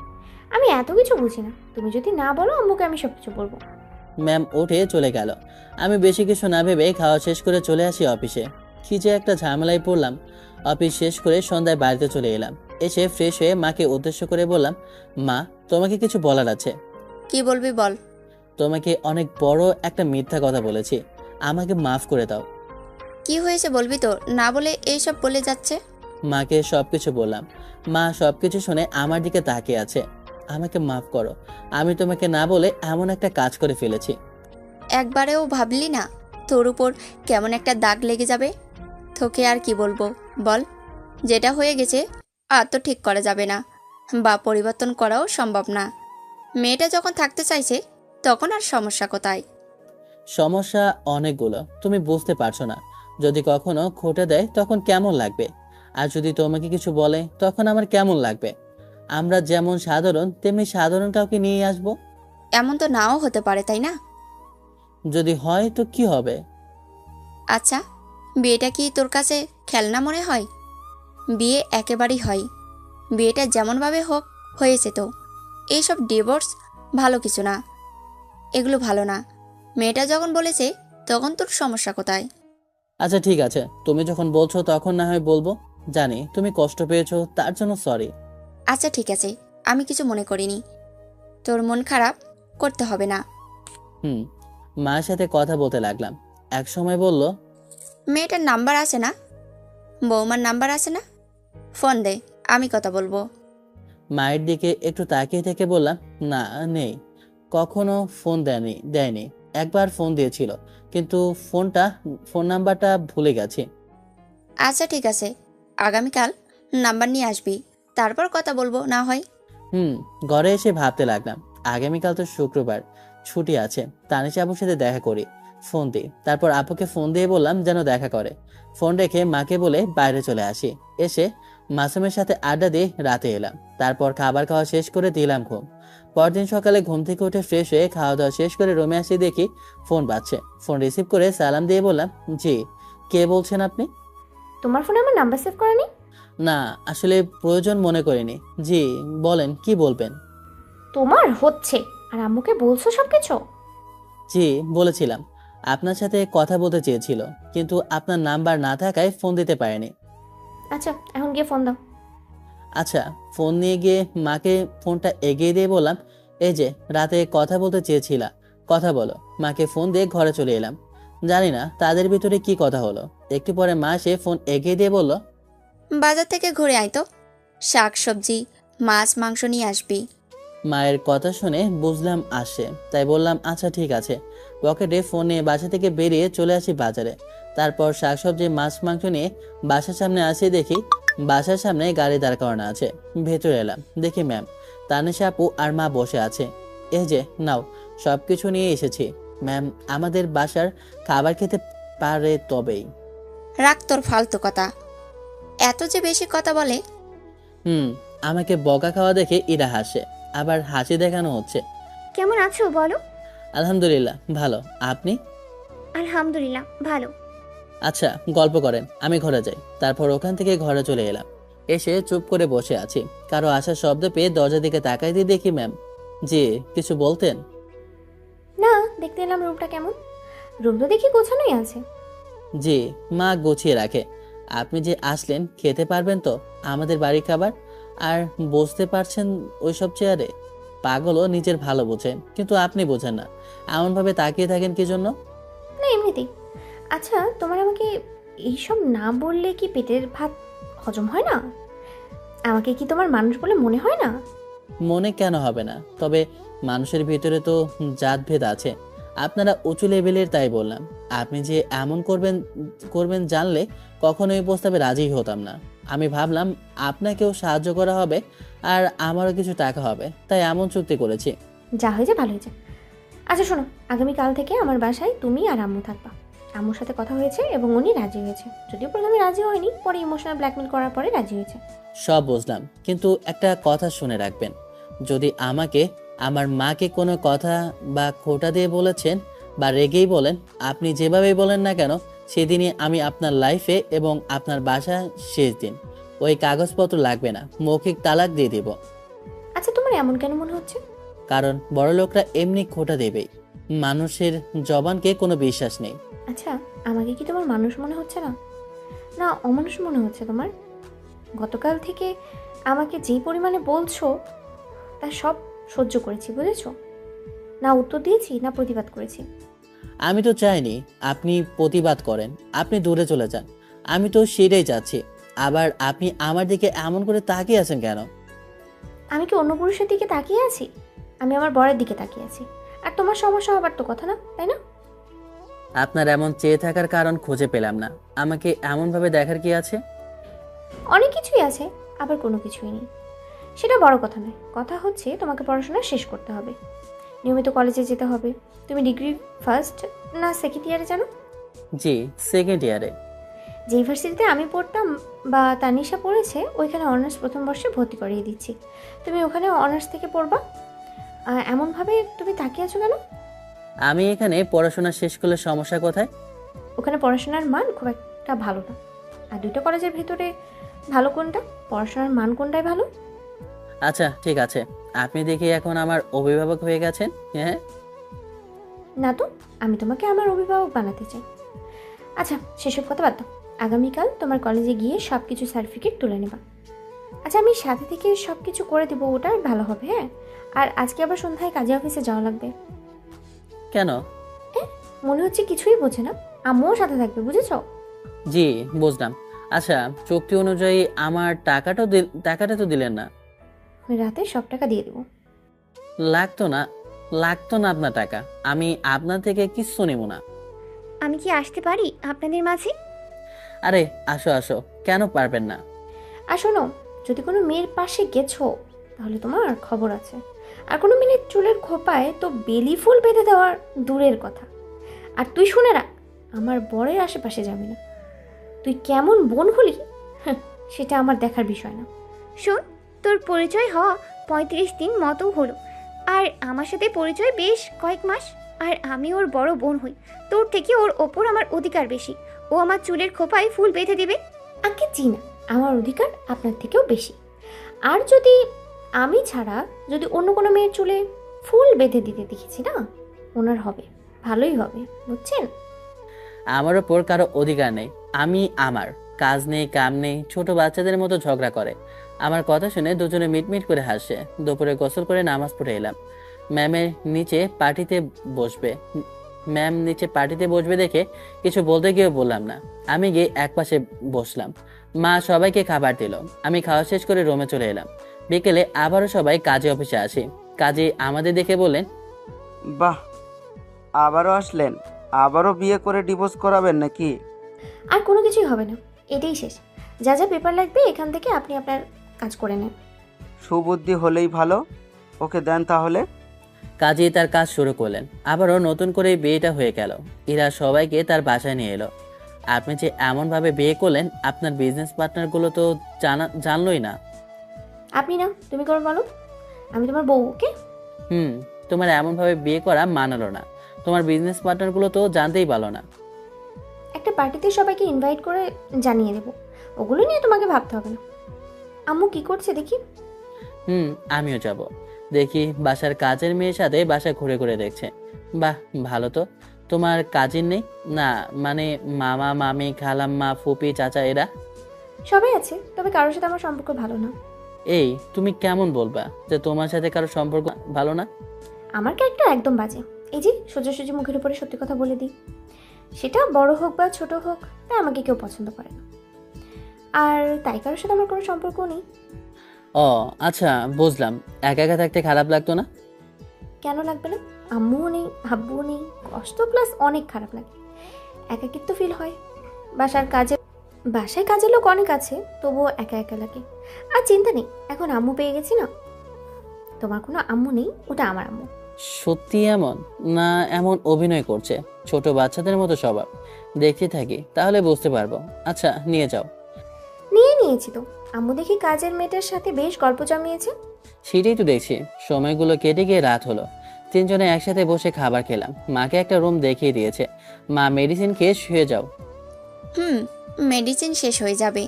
আমি এত কিছু বুঝি না, তুমি যদি না বলো আম্মুকে আমি সব কিছু বলবো। ম্যাম উঠে চলে গেল। আমি বেশি কিছু না ভেবে খাওয়া শেষ করে চলে আসি অফিসে। কি যে একটা ঝামেলায় পড়লাম। অফিস শেষ করে সন্ধ্যায় বাড়িতে চলে এলাম। এসে ফ্রেশ হয়ে মাকে উদ্দেশ্য করে বললাম, মা, তোমাকে কিছু বলার আছে। কি বলবি বল। তোমাকে অনেক বড় একটা মিথ্যা কথা বলেছি, আমাকে মাফ করে দাও। কি হয়েছে বলবি তো, না বলে এইসব বলে যাচ্ছে। মাকে সবকিছু বললাম। মা সবকিছু শুনে আমার দিকে তাকিয়ে আছে। আমাকে মাফ করো, আমি তোমাকে না বলে এমন একটা কাজ করে ফেলেছি। একবারেও ভাবলি না তোর উপর কেমন একটা দাগ লেগে যাবে? তোকে আর কি বলবো বল, যেটা হয়ে গেছে আর তো ঠিক করা যাবে না বা পরিবর্তন করাও সম্ভব না। মেয়েটা যখন থাকতে চাইছে তখন আর সমস্যা কোথায়? সমস্যা অনেকগুলো, তুমি বুঝতে পারছো না। যদি কখনো খোঁটা দেয় তখন কেমন লাগবে, আর যদি তোমাকে কিছু বলে তখন আমার কেমন লাগবে। আমরা যেমন সাধারণ তেমনি সাধারণ কাউকে নিয়ে আসবো। এমন তো নাও হতে পারে, তাই না? যদি হয় তো কি হবে? আচ্ছা, বিয়েটা কি তোর কাছে খেলনা মনে হয়? বিয়ে একেবারেই হয়। বিয়েটা যেমনভাবে হোক হয়েছে তো। এইসব ডিভোর্স ভালো কিছু না, এগুলো ভালো না। মেয়েটা যখন বলেছে তখন তোর সমস্যা কোথায়? আচ্ছা ঠিক আছে, তুমি যখন বলছো তখন না হয় বলবো। জানি তুমি কষ্ট পেয়েছো, তার জন্য সরি। আচ্ছা ঠিক আছে, আমি কিছু মনে করিনি। তোর মন খারাপ করতে হবে না। মায়ের সাথে কথা বলতে লাগলাম। এক সময় বলল, মেয়েটার নাম্বার আছে না? বৌমার নাম্বার আছে না? ফোন দে, আমি কথা বলবো। মায়ের দিকে একটু তাকিয়ে থেকে বললাম, না নেই, কখনো ফোন দেয়নি। একবার ফোন দিয়েছিল, কিন্তু ফোন নাম্বারটা ভুলে গেছি। আচ্ছা ঠিক আছে, আগামীকাল নাম্বার নিয়ে আসবি, তারপর কথা বলবো না হয়। ঘরে এসে ভাবতে লাগলাম, আগামীকাল তো শুক্রবার, ছুটি আছে, তানিশা আপুর সাথে দেখা করি। ফোন দিই, তারপর আপুকে ফোন দিয়ে বললাম যেন দেখা করে। ফোন রেখে মাকে বলে বাইরে চলে আসি। এসে মাসুমের সাথে আড্ডা দিয়ে রাতে এলাম। তারপর খাবার খাওয়া শেষ করে দিলাম ঘুম। পরদিন সকালে ঘুম থেকে উঠে ফ্রেশ হয়ে খাওয়া দাওয়া শেষ করে রুমে আসি, দেখি ফোন বাজছে। ফোন রিসিভ করে সালাম দিয়ে বললাম, জি কে বলছেন আপনি? তোমার ফোনে আমার নাম্বার সেভ করা নেই? না, আসলে প্রয়োজন মনে করিনি। জি বলেন, কি বলবেন? তোমার হচ্ছে, আর আম্মুকে বলছো সব কিছু? জি বলেছিলাম, আপনার সাথে কথা বলতে চেয়েছিল, কিন্তু আপনার নাম্বার না থাকায় ফোন দিতে পারেনি। আচ্ছা এখন গিয়ে ফোন দাও। আচ্ছা, ফোন নিয়ে গিয়ে মাকে ফোনটা এগিয়ে দিয়ে বললাম, এই যে রাতে কথা বলতে চেয়েছিলা, কথা বলো। মাকে ফোন দিয়ে ঘরে চলে এলাম। জানি না তাদের ভিতরে কি কথা হলো। একটু পরে মা এসে ফোন এগিয়ে দিয়ে বলল, বাজার থেকে ঘুরে আয় তো, শাক সবজি মাছ মাংস নিয়ে আসবি। মায়ের কথা শুনে বুঝলাম আসে, তাই বললাম আচ্ছা ঠিক আছে। পকেটে ফোন নিয়ে বাসা থেকে বেরিয়ে চলে আসি বাজারে। তারপর শাকসবজি মাছ মাংস নিয়ে বাসার সামনে আসি, দেখি বাসার সামনে গাড়ি দাঁড় করানো আছে। ভেতরে এলাম, দেখি ম্যাম, তানিশা আপু আর মা বসে আছে। এই যে নাও, সবকিছু নিয়ে এসেছি। ম্যাম আমাদের বাসার খাবার খেতে পারে তবেই। রাখ তোর ফালতু কথা, এত যে বেশি কথা বলে। আমাকে বকা খাওয়া দেখে ইরা হাসে, আবার হাসি দেখানো হচ্ছে। কেমন আছো বলো? আলহামদুলিল্লাহ ভালো, আপনি? আলহামদুলিল্লাহ ভালো। আচ্ছা গল্প করেন, আমি ঘরে যাই। তারপর ওখান থেকে ঘরে চলে এলাম। এসে চুপ করে বসে আছি। কারো আসার শব্দ পেয়ে দরজার দিকে তাকাই দিয়ে দেখি ম্যাম। জি কিছু বলতেন? না, দেখতে এলাম রুমটা কেমন। রুম তো দেখি গোছানোই আছে। জি, মা গুছিয়ে রাখে। আপনি যে আসলেন, খেতে পারবেন তো আমাদের বাড়ির খাবার? আর বসতে পারছেন ওইসব চেয়ারে? পাগলও নিজের ভালো বোঝেন, কিন্তু আপনি বোঝেন না। এমনভাবে তাকিয়ে থাকেন কি জন্য? না এমনিতেই। আচ্ছা তোমার আমাকে এইসব না বললে কি পেটের ভাত হজম হয় না? আমাকে কি তোমার মানুষ বলে মনে হয় না? মনে কেন হবে না, তবে মানুষের ভিতরে তো জাতভেদ আছে। আপনারা উঁচু লেভেলের, তাই বললাম। আপনি যে এমন করবেন জানলে কখনোই প্রস্তাবে রাজি হতাম না। আমি ভাবলাম আপনাকেও সাহায্য করা হবে আর আমারও কিছু টাকা হবে, তাই এমন চুক্তি করেছি। যা হয়েছে ভালো হয়েছে। আচ্ছা শোনো, আগামীকাল থেকে আমার বাসায় তুমি আর আম্মু থাকবা। আম্মুর সাথে কথা হয়েছে এবং উনি রাজি হয়েছে। যদিও প্রথমে রাজি হয়নি, পরে ইমোশনাল ব্ল্যাকমেল করার পরে রাজি হয়েছে। সব বুঝলাম, কিন্তু একটা কথা শুনে রাখবেন। যদি আমাকে, আমার মাকে কোনো কথা বা খোঁটা দিয়ে বলেছেন বা রেগেই বলেন, আপনি যেভাবেই বলেন না কেন, সেদিনই আমি আপনার লাইফে এবং আপনার বাসায় শেষ দিন। ওই কাগজপত্র লাগবে না, মৌখিক তালাক দিয়ে দেব। আচ্ছা তোমার এমন কেন মনে হচ্ছে? কারণ বড় লোকরা এমনি খোঁটা দেবেই, মানুষের জবানকে কোনো বিশ্বাস নেই। আচ্ছা আমাকে কি তোমার মানুষ মনে হচ্ছে না? না অমানুষ মনে হচ্ছে তোমার? গতকাল থেকে আমাকে যে পরিমাণে বলছো তা সব সহ্য করেছি, বুঝেছো? না উত্তর দিয়েছি না প্রতিবাদ করেছি। আমি তো চাইনি আপনি প্রতিবাদ করেন, আপনি দূরে চলে যান। আমি তো সেটাই চাচ্ছি। আবার আপনি আমার দিকে এমন করে তাকিয়ে আছেন কেন? আমি কি অন্য পুরুষের দিকে তাকিয়ে আছি? আমি আমার বরের দিকে তাকিয়ে আছি। আর তোমার সমস্যা হবার তো কথা না, তাই না? আপনার এমন চেয়ে থাকার কারণ খুঁজে পেলাম না। আমাকে এমনভাবে দেখার কি আছে? অনেক কিছুই আছে, আবার কোনো কিছুই নেই। সেটা বড় কথা নয়। কথা হচ্ছে তোমাকে পড়াশোনা শেষ করতে হবে, নিয়মিত কলেজে যেতে হবে। তুমি ডিগ্রি ফার্স্ট না সেকেন্ড ইয়ারে জানো? জি, সেকেন্ড ইয়ারে। যে ইউনিভার্সিটিতে আমি পড়তাম বা তানিশা পড়েছে, ওইখানে অনার্স প্রথম বর্ষে ভর্তি করিয়ে দিচ্ছি। তুমি ওখানে অনার্স থেকে পড়বা। এমনভাবে তুমি তাকিয়ে আছো কেন? আমি এখানে পড়াশোনা শেষ করলে সমস্যা কোথায়? ওখানে পড়াশোনার মান খুব একটা ভালো না। আর দুটো কলেজের ভেতরে ভালো কোনটা, পড়াশোনার মান কোনটাই ভালো? আচ্ছা ঠিক আছে, আপনি দেখি এখন আমার অভিভাবক হয়ে গেছেন। হ্যাঁ না তো, আমি তোমাকে আমার অভিভাবক বানাতে চাই। আচ্ছা সেসব কথা বাদ দাও। আগামীকাল তোমার কলেজে গিয়ে সব কিছু সার্টিফিকেট তুলে নেবা। আচ্ছা আমি সাথে থেকে সব কিছু করে দেবো, ওটা ভালো হবে। হ্যাঁ, আর আজকে আবার সন্ধ্যায় কাজে অফিসে যাওয়া লাগবে। কেন? মনে হচ্ছে কিছুই বোঝে না। আম্মুও সাথে থাকবে, বুঝেছো? জি বুঝলাম। আচ্ছা চুক্তি অনুযায়ী আমার টাকাটা তো দিলেন না। রাতে সব টাকা দিয়ে দেবো। লাগতো না, লাগতো না আপনার টাকা। আমি আপনার থেকে কিচ্ছু নেব না। আমি কি আসতে পারি আপনাদের মাঝে? আরে আসো আসো, কেন পারবেন না? আর শোনো, যদি কোনো মেয়ের পাশে গেছো তাহলে তোমার খবর আছে। আর কোনো মেয়ের চুলের খোপায় তো বেলি ফুল বেঁধে দেওয়ার দূরের কথা। আর তুই শুনে রাখ, আমার বরের আশেপাশে যাবি না। তুই কেমন বোন হলি সেটা আমার দেখার বিষয় না। শোন, তোর পরিচয় হওয়া 35 দিন মতো হলো, আর আমার সাথে পরিচয় বেশ কয়েক মাস। আর আমি ওর বড় বোন হই। তোর থেকে ওর ওপর আমার অধিকার বেশি। ও আমার চুলের খোপায় ফুল বেঁধে দিবে। আগে চিনা, আমার অধিকার আপনার থেকেও বেশি। আর যদি আমি ছাড়া যদি অন্য কোনো মেয়ের চুলে ফুল বেঁধে দিতে দেখেছি না, ওনার হবে, ভালোই হবে, বুঝছেন? আমার ওপর কারো অধিকার নেই। আমি আমার কাজ নেই, কাম নেই, ছোট বাচ্চাদের মতো ঝগড়া করে। আমার কথা শুনে দুজনে মিটমিট করে হাসে। দুপুরে গোসল করে নামাজ পড়ে এলাম। ম্যাম নিচে পার্টিতে বসবে দেখে কিছু বলতে গিয়ে বললাম না। আমি গিয়ে একপাশে বসলাম। মা সবাইকে খাবার দিল। আমি খাওয়া শেষ করে রুমে চলে এলাম। বিকেলে আবারও সবাই কাজে অফিসে আসি। কাজে আমাদের দেখে বললেন, বাহ, আবারও আসলেন? আবারও বিয়ে করে ডিভোর্স করাবেন নাকি? আর কোনো কিছুই হবে না, এটাই শেষ। যা যা পেপার লাগবে এখান থেকে আপনি আপনার কাজ করে নেন। সুবুদ্ধি হলেই ভালো। ওকে দেন তাহলে। কাজে তার কাজ শুরু করলেন। আবারও নতুন করে বিয়েটা হয়ে গেল। ইরা সবাইকে তার বাসায় নিয়ে এলো। আপনি যে এমনভাবে বিয়ে করলেন, আপনার বিজনেস পার্টনারগুলো তো জানলই না। আপনি না, তুমি করে বলো। আমি তোমার বউ, ওকে? তোমার এমনভাবে বিয়ে করা মানালো না। তোমার বিজনেস পার্টনারগুলো তো জানতেই পারলো না। একটা পার্টিতে সবাইকে ইনভাইট করে জানিয়ে দেবো, ওগুলো নিয়ে তোমাকে ভাবতে হবে না। আম্মু কি করছে দেখি। আমিও যাব। দেখি বাসার কাজের মেয়ের সাথে বাসা ঘুরে ঘুরে দেখছে। বাহ ভালো তো। তোমার কাজিন নেই না? মানে মামা, মামি, খালাম্মা, ফুপি, চাচা এরা? সবাই আছে, তবে কারোর সাথে আমার সম্পর্ক ভালো না। এই তুমি কেমন বলবা যে তোমার সাথে কারোর সম্পর্ক ভালো না? আমার ক্যারেক্টার একদম বাজে। এই যে সোজাসুজি মুখের উপরে সত্যি কথা বলে দিই, সেটা বড় হোক বা ছোট হোক, তাই আমাকে কেউ পছন্দ করে না। আর তাই কারোর সাথে আমার কোনো সম্পর্ক নেই। ও আচ্ছা বুঝলাম। একা একা থাকতে খারাপ লাগতো না? কেন লাগবে না? আম্মুও নেই, আব্বুও নেই, কষ্ট প্লাস অনেক খারাপ লাগে, একাকিত্ব ফিল হয়। বাসায় কাজের লোক অনেক আছে, তবুও একা একা লাগে। আর চিন্তা নেই, এখন আম্মু পেয়ে গেছি না। তোমার কোনো আম্মু নেই, ওটা আমার আম্মু। সত্যি এমন না এমন অভিনয় করছে? ছোট বাচ্চাদের মতো স্বভাব। দেখতে থাকি তাহলে বুঝতে পারবো। আচ্ছা নিয়ে যাও। নিয়েছি তো। আম্মু দেখি কাজের মেয়েটার সাথে বেশ গল্প জমিয়েছে। সেটাই তো দেখছি। সময়গুলো কেটে গিয়ে রাত হলো। তিনজনে একসাথে বসে খাবার খেলাম। মাকে একটা রুম দেখিয়ে দিয়েছে। মা মেডিসিন খেয়ে শুয়ে যাও। মেডিসিন শেষ হয়ে যাবে।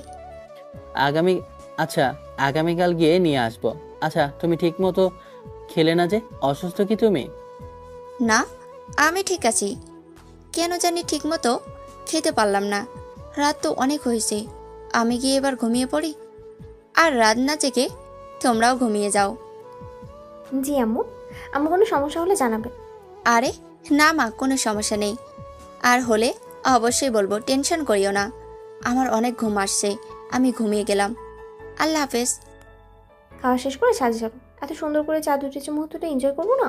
আগামীকাল গিয়ে নিয়ে আসবো। আচ্ছা তুমি ঠিক মতো খেলে না যে? অসুস্থ কি তুমি? না, আমি ঠিক আছি। কেন জানি ঠিক মতো খেতে পারলাম না। রাত তো অনেক হয়েছে। আমি গিয়ে এবার ঘুমিয়ে পড়ি। আর রাত না জেগে তোমরাও ঘুমিয়ে যাও। জি আম্মু, আম্মু কোনো সমস্যা হলে জানাবে। আরে না মা, কোনো সমস্যা নেই। আর হলে অবশ্যই বলবো, টেনশন করিও না। আমার অনেক ঘুম আসছে, আমি ঘুমিয়ে গেলাম। আল্লাহ হাফেজ। খাওয়া শেষ করে ছাদে চলো, এত সুন্দর করে চাঁদ উঠেছে, মুহূর্তটা এনজয় করবো না?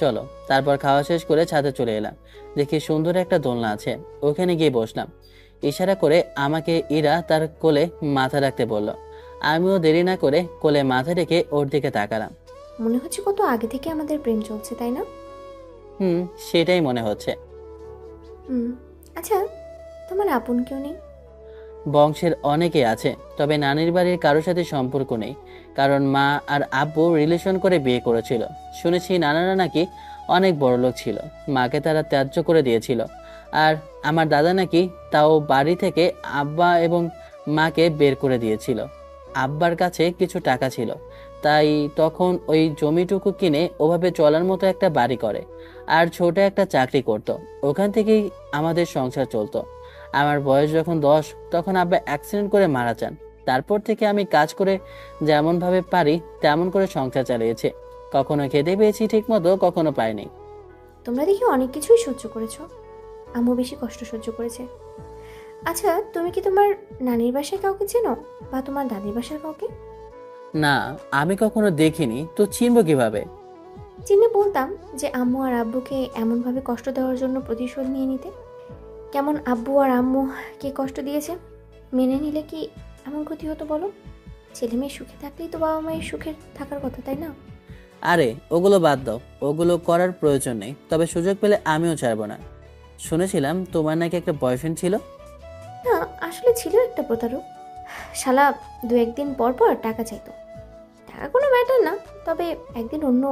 চলো। তারপর খাওয়া শেষ করে ছাদে চলে এলাম। দেখি সুন্দর একটা দোলনা আছে, ওখানে গিয়ে বসলাম। ইশারা করে আমাকে ইরা তার কোলে মাথা রাখতে বলল। আমিও দেরি না করে কোলে মাথা রেখে ওর দিকে তাকালাম। মনে হচ্ছে কত আগে থেকে আমাদের প্রেম চলছে, তাই না? সেটাই মনে হচ্ছে। আচ্ছা, তোমার আপন কেউ নেই? বংশের অনেকে আছে, তবে নানির বাড়ির কারোর সাথে সম্পর্ক নেই, কারণ মা আর আব্বু রিলেশন করে বিয়ে করেছিল। শুনেছি নানারা নাকি অনেক বড়লোক ছিল, মাকে তারা ত্যায্য করে দিয়েছিল। আর আমার দাদা নাকি তাও বাড়ি থেকে আব্বা এবং মাকে বের করে দিয়েছিল। আব্বার কাছে কিছু টাকা ছিল, তাই তখন ওই জমিটুকু কিনে ওভাবে চলার মতো একটা বাড়ি করে আর ছোট একটা চাকরি করত। ওখান থেকেই আমাদের সংসার চলতো। আমার বয়স যখন 10, তখন আব্বা অ্যাক্সিডেন্ট করে মারা যান। তারপর থেকে আমি কাজ করে যেমনভাবে পারি তেমন করে সংসার চালিয়েছি। কখনো খেতে পেয়েছি ঠিক মতো, কখনো পাইনি। তোমরা দেখি অনেক কিছুই সহ্য করেছো, আম্মু বেশি কষ্ট সহ্য করেছে। আচ্ছা, তুমি কি তোমার নানির বাসায় কাউকে চেনো, বা তোমার দাদির বাসার কাউকে? না, আমি কখনো দেখিনি, তো চিনবো কিভাবে? চিনে বলতাম যে আম্মু আর আব্বুকে এমনভাবে কষ্ট দেওয়ার জন্য প্রতিশোধ নিয়ে নিতে। কেমন আব্বু আর আম্মু কে কষ্ট দিয়েছে মেনে নিলে কি এমন ক্ষতি হতো বলো? ছেলে মেয়ে সুখে থাকলেই তো বাবা মায়ের সুখে থাকার কথা, তাই না? আরে ওগুলো বাদ দাও, ওগুলো করার প্রয়োজন নেই। তবে সুযোগ পেলে আমিও ছাড়বো না। শুনেছিলাম তোমার নাকি একটা বয়ফ্রেন্ড ছিল। না, আসলে ছিল একটা প্রতারক। শালা 2-1 দিন পর পর টাকা চাইতো। টাকা কোনো ম্যাটার না, তবে একদিন অন্য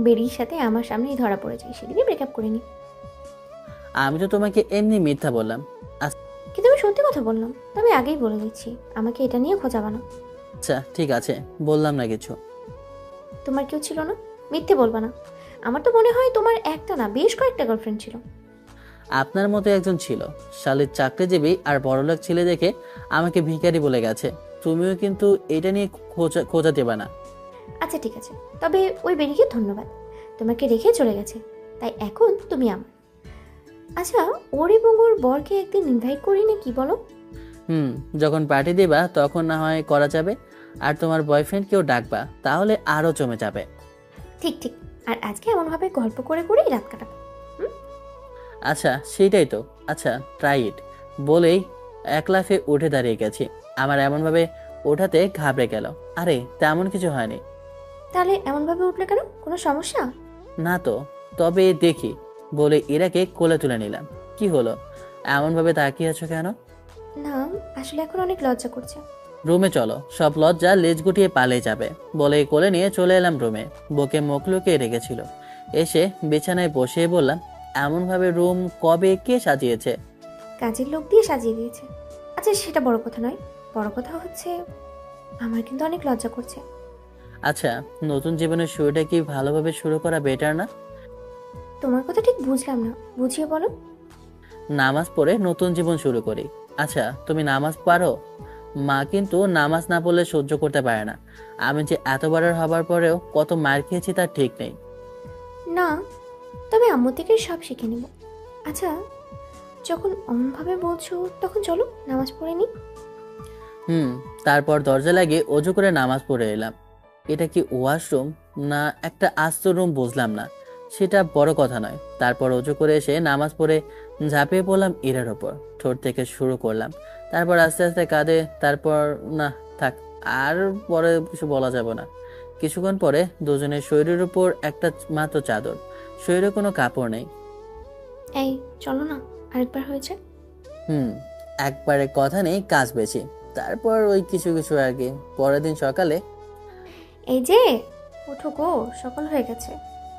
বেরির সাথে আমার সামনেই ধরা পড়ে যায়, সেদিনই ব্রেকআপ করে নি। আমি তো তোমাকে এমনি মিথ্যা বললাম। কিন্তু আমি সত্যি কথা বললাম, তবে আগেই বলে দিচ্ছি, আমাকে এটা নিয়ে খোঁজাবা না। আচ্ছা ঠিক আছে, বললাম না কিছু। তোমার কেউ ছিল না? মিথ্যে বলবা না। আমার তো মনে হয় তোমার একটা না, বেশ কয়েকটা গার্লফ্রেন্ড ছিল। আপনার মতো একজন ছিল, শালীর চাকরিজীবী আর বড়লোক ছেলে দেখে আমাকে ভিখারি বলে গেছে। তুমিও কিন্তু এটা নিয়ে খোঁজা দেবা না। আচ্ছা ঠিক আছে, তবে ওই বেরিকে ধন্যবাদ, তোমাকে রেখে চলে গেছে, তাই এখন তুমি আমার। আচ্ছা, ওর এবং ওর বরকে একদিন ইনভাইট করি না, কি বলো? যখন পার্টি দিবা তখন না হয় করা যাবে। আর তোমার বয়ফ্রেন্ডকেও ডাকবা, তাহলে আরো জমে যাবে। ঠিক ঠিক, আর আজকে এমনভাবে গল্প করে করেই রাত কাটাবো। আচ্ছা সেইটাই তো। আচ্ছা ট্রাই ইট বলেই এক লাফে উঠে দাঁড়িয়ে গেছি। আমার এমনভাবে ওঠাতে ঘাবড়ে গেল। আরে তেমন কিছু হয়নি। তাহলে এমনভাবে উঠলে কেন, কোনো সমস্যা? না তো, তবে দেখি বলে ইরাকে কোলে তুলে নিলাম। কি হলো, এমনভাবে তাকিয়ে আছো কেন? না, আসলে এখন অনেক লজ্জা করছে। রুমে চলো, সব লজ্জা লেজ গুটিয়ে পালিয়ে যাবে। বলে কোলে নিয়ে চলে এলাম রুমে। বকে মুখ লুকিয়ে রেখেছিল। এসে বিছানায় বসিয়ে বললাম, এমনভাবে রুম কবে কে সাজিয়েছে? কাজের লোক দিয়ে সাজিয়ে দিয়েছে। আচ্ছা সেটা বড় কথা নয়, বড় কথা হচ্ছে আমার কিন্তু অনেক লজ্জা করছে। আচ্ছা, নতুন জীবনের শুরুটা কি ভালোভাবে শুরু করা বেটার না? তোমার কথা ঠিক বুঝলাম না, বুঝিয়ে বলো। নামাজ পড়ে নতুন জীবন শুরু করি। আচ্ছা তুমি নামাজ পারো? মা কিন্তু নামাজ না পড়লে সহ্য করতে পারে না। আমি যে এতবার হবার পরেও কত মার খেয়েছি তার ঠিক নেই। না, তবে আম্মু থেকে সব শিখে নেব। আচ্ছা, যখন অমনভাবে বলছো তখন চলো নামাজ পড়ে নি। তারপর দরজা লাগিয়ে অজু করে নামাজ পড়ে এলাম। এটা কি ওয়াশরুম না একটা আস্ত রুম বুঝলাম না, সেটা বড় কথা নয়। তারপর অজু করে এসে নামাজ পড়ে ঝাঁপিয়ে পড়লাম ইরার ওপর। ঠোঁট থেকে শুরু করলাম, তারপর আস্তে আস্তে কাঁধে, তারপর না থাক, আর পরে কিছু বলা যাবে না। কিছুক্ষণ পরে দুজনের শরীরের উপর একটা মাত্র চাদর, শরীরে কোনো কাপড় নেই। এই চলো না, আরেকবার হয়েছে। একবারে কথা নেই, কাজ বেশি। তারপর ওই কিছু কিছু আর কি। পরের দিন সকালে, এই যে ওঠো গো, সকাল হয়ে গেছে।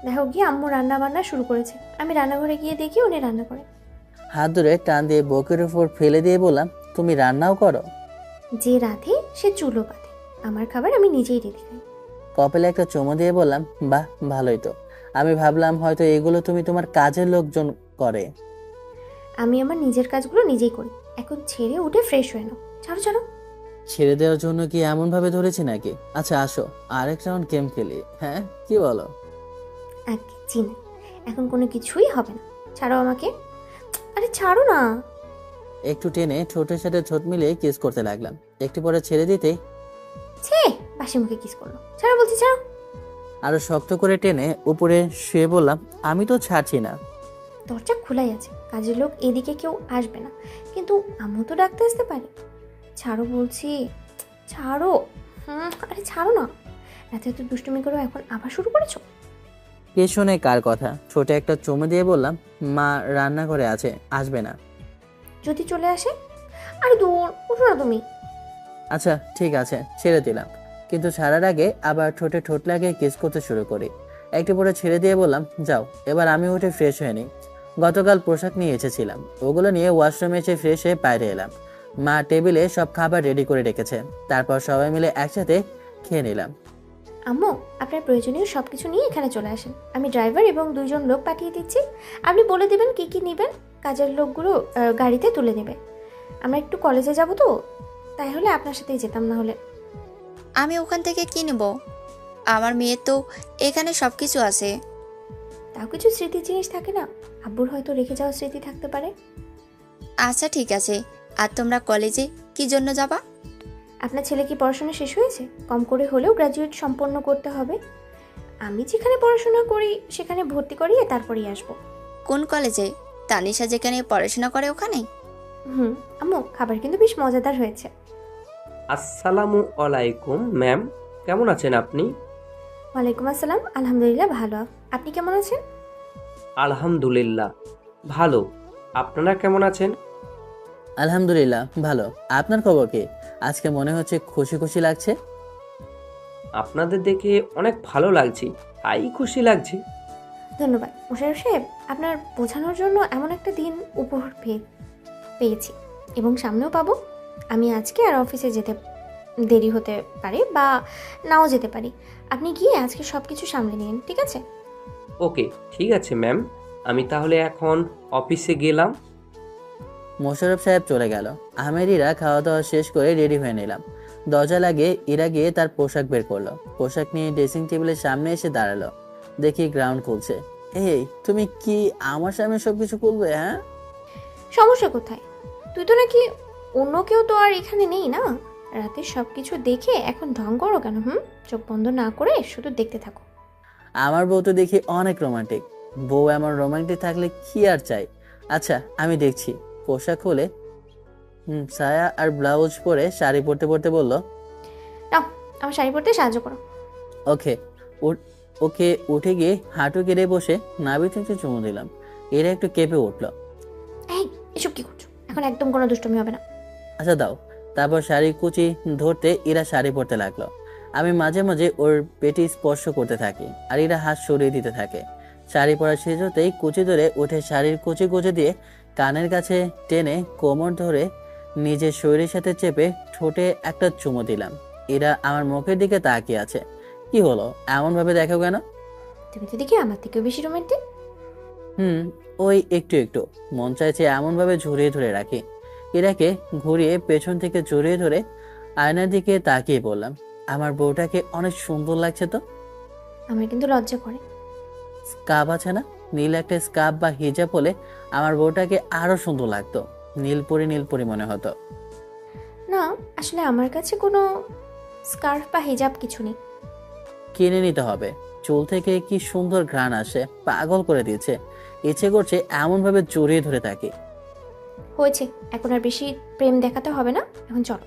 দেখো গিয়ে আম্মু রান্না বান্না শুরু করেছে। আমি রান্নাঘরে গিয়ে দেখি উনি রান্না করে। হাত ধরে টান দিয়ে বকের উপর ফেলে দিয়ে বললাম, তুমি রান্নাও করো? যে রাধে সে চুলো বাঁধে, আমার খাবার আমি নিজেই রেডি খাই। কপালে একটা চুমু দিয়ে বললাম, বাহ ভালোই তো। আমি ভাবলাম হয়তো এগুলো তুমি তোমার কাজের লোকজন করে। আমি আমার নিজের কাজগুলো নিজেই করি। এখন ছেড়ে উঠে ফ্রেশ হয়ে নাও, ছাড়ো ছাড়ো। ছেড়ে দেওয়ার জন্য কি এমন ভাবে ধরেছি নাকি? আচ্ছা আসো আরেক রাউন্ড গেম খেলি, হ্যাঁ কি বলো? আগে চিনি, এখন কোনো কিছুই হবে না। ছাড়ো আমাকে, আরে ছাড়ো না। একটু টেনে ঠোঁটের সাথে ঠোঁট মিলিয়ে কিস করতে লাগলাম। একটু পরে ছেড়ে দিতে ছে, বাসি মুখে কিস করলো। ছাড়ো বলছি, ছাড়ো। আরো শক্ত করে টেনে উপরে শুয়ে বললাম, আমি তো ছাড়ছি না। দরজা খোলাই আছে, কাজের লোক এদিকে কেউ আসবে না, কিন্তু আমিও তো ডাকতে আসতে পারি। ছাড়ো বলছি, ছাড়ো। আরে ছাড়ো না। রাতে এত দুষ্টুমি করো, এখন আবার শুরু করেছো? কে শোনে কার কথা? ছোটে একটা চুমু দিয়ে বললাম, মা রান্নাঘরে আছে, আসবে না। যদি চলে আসে? আরে দূর, উঠো না তুমি। আচ্ছা ঠিক আছে, ছেড়ে দিলাম। কিন্তু ছাড়ার আগে আবার ঠোঁটে ঠোঁট লাগিয়ে কিস করতে শুরু করি। একটু পরে ছেড়ে দিয়ে বললাম, যাও এবার আমি উঠে ফ্রেশ হয়ে নিই। গতকাল পোশাক নিয়ে এসেছিলাম, ওগুলো নিয়ে ওয়াশরুমে এসে ফ্রেশ হয়ে বাইরে এলাম। মা টেবিলে সব খাবার রেডি করে রেখেছে, তারপর সবাই মিলে একসাথে খেয়ে নিলাম। আম্মু, আপনার প্রয়োজনীয় সব কিছু নিয়ে এখানে চলে আসেন। আমি ড্রাইভার এবং 2 জন লোক পাঠিয়ে দিচ্ছি। আপনি বলে দেবেন কি কি নেবেন, কাজের লোকগুলো গাড়িতে তুলে নেবে। আমরা একটু কলেজে যাব তো, তাই হলে আপনার সাথেই যেতাম। না হলে আমি ওখান থেকে কি নেব? আমার মেয়ের তো এখানে সব কিছু আছে। তাও কিছু স্মৃতির জিনিস থাকে না, আব্বুর হয়তো রেখে যাওয়া স্মৃতি থাকতে পারে। আচ্ছা ঠিক আছে। আর তোমরা কলেজে কি জন্য যাবা? আপনার ছেলে কি পড়াশোনা শেষ হয়েছে? কম করে হলেও গ্র্যাজুয়েট সম্পন্ন করতে হবে। আমি যেখানে পড়াশোনা করি সেখানে ভর্তি করিয়ে তারপরেই আসবো। কোন কলেজে? তানিশা যেখানে পড়াশোনা করে ওখানে? আম্মু, খাবার কিন্তু বেশ মজাদার হয়েছে। আসসালামু আলাইকুম ম্যাম, কেমন আছেন আপনি? ওয়ালাইকুম আসসালাম, আলহামদুলিল্লাহ ভালো। আপনি কেমন আছেন? আলহামদুলিল্লাহ ভালো। আপনারা কেমন আছেন? আলহামদুলিল্লাহ ভালো। আপনার খবর কি? আজকে মনে হচ্ছে খুশি খুশি লাগছে। আপনাদের দেখে অনেক ভালো লাগছে, তাই খুশি লাগছে। ধন্যবাদ মোশাররফ সাহেব, আপনার বোঝানোর জন্য এমন একটা দিন উপহার পেয়েছি এবং সামনেও পাবো। আমি আজকে আর অফিসে যেতে দেরি হতে পারে বা নাও যেতে পারি। আপনি গিয়ে আজকে সব কিছু সামলে নিন, ঠিক আছে? ওকে ঠিক আছে ম্যাম, আমি তাহলে এখন অফিসে গেলাম। মোশাররফ সাহেব চলে গেল। আহমেদ ইরা খাওয়া দাওয়া শেষ করে রেডি হয়ে নিলাম। দরজা লাগিয়ে ইরা গিয়ে তার পোশাক বের করলো। পোশাক নিয়ে ড্রেসিং টেবিলের সামনে এসে দাঁড়ালো। দেখি গ্রাউন্ড খুলছে। এই তুমি কি আমার সামনে সবকিছু করবে? হ্যাঁ, সমস্যা কোথায়? তুই তো নাকি অন্য কেউ তো আর এখানে নেই না। রাতে সব কিছু দেখে এখন ঢং করো কেন? চোখ বন্ধ না করে শুধু দেখতে থাকো। আমার বউ তো দেখি অনেক রোমান্টিক। বউ এমন রোমান্টিক থাকলে কি আর চাই। আচ্ছা আমি দেখছি। পোশাক খুলে সায়া আর ব্লাউজ পরে শাড়ি পরতে পরতে বলল, নাও আমার শাড়ি পরতে সাহায্য করো। ওকে। ওকে উঠে গিয়ে হাঁটু কেড়ে বসে নাভি থেকে চুমু দিলাম। এরা একটু কেঁপে উঠলো। এই, এসব কি করছো? এখন একদম কোনো দুষ্টুমি হবে না। আচ্ছা দাও। তারপর শাড়ি কুচি ধরতে ইরা শাড়ি পরতে লাগলো। আমি মাঝে মাঝে ওর পেটি স্পর্শ করতে থাকি আর ইরা হাত সরিয়ে দিতে থাকে। শাড়ি পরা শেষ হতেই কুচি ধরে উঠে শাড়ির কুচি কুচি দিয়ে কানের কাছে টেনে কোমর ধরে নিজের শরীরের সাথে চেপে ঠোঁটে একটা চুমু দিলাম। ইরা আমার মুখের দিকে তাকিয়ে আছে। কি হলো, এমন ভাবে দেখো কেন? তুমি তো দেখি আমার থেকেও বেশি রোমান্টিক। ওই একটু একটু মন চাইছে এমন ভাবে ঝরিয়ে ধরে রাখি। ইরাকে ঘুরিয়ে পেছন থেকে জড়িয়ে ধরে আয়নার দিকে তাকিয়ে বললাম, আমার বউটাকে অনেক সুন্দর লাগছে তো। আমার কিন্তু লজ্জা করে। স্কার্ফ আছে না? নীল একটা স্কার্ফ বা হিজাব হলে আমার বউটাকে আরো সুন্দর লাগতো। নীলপরি মনে হতো। না, আসলে আমার কাছে কোনো স্কার্ফ বা হিজাব কিছু নেই। কিনে নিতে হবে। চুল থেকে কি সুন্দর ঘ্রাণ আসে, পাগল করে দিয়েছে। ইচ্ছে করছে এমন ভাবে জড়িয়ে ধরে থাকি। হয়েছে, এখন আর বেশি প্রেম দেখাতে হবে না, এখন চলো।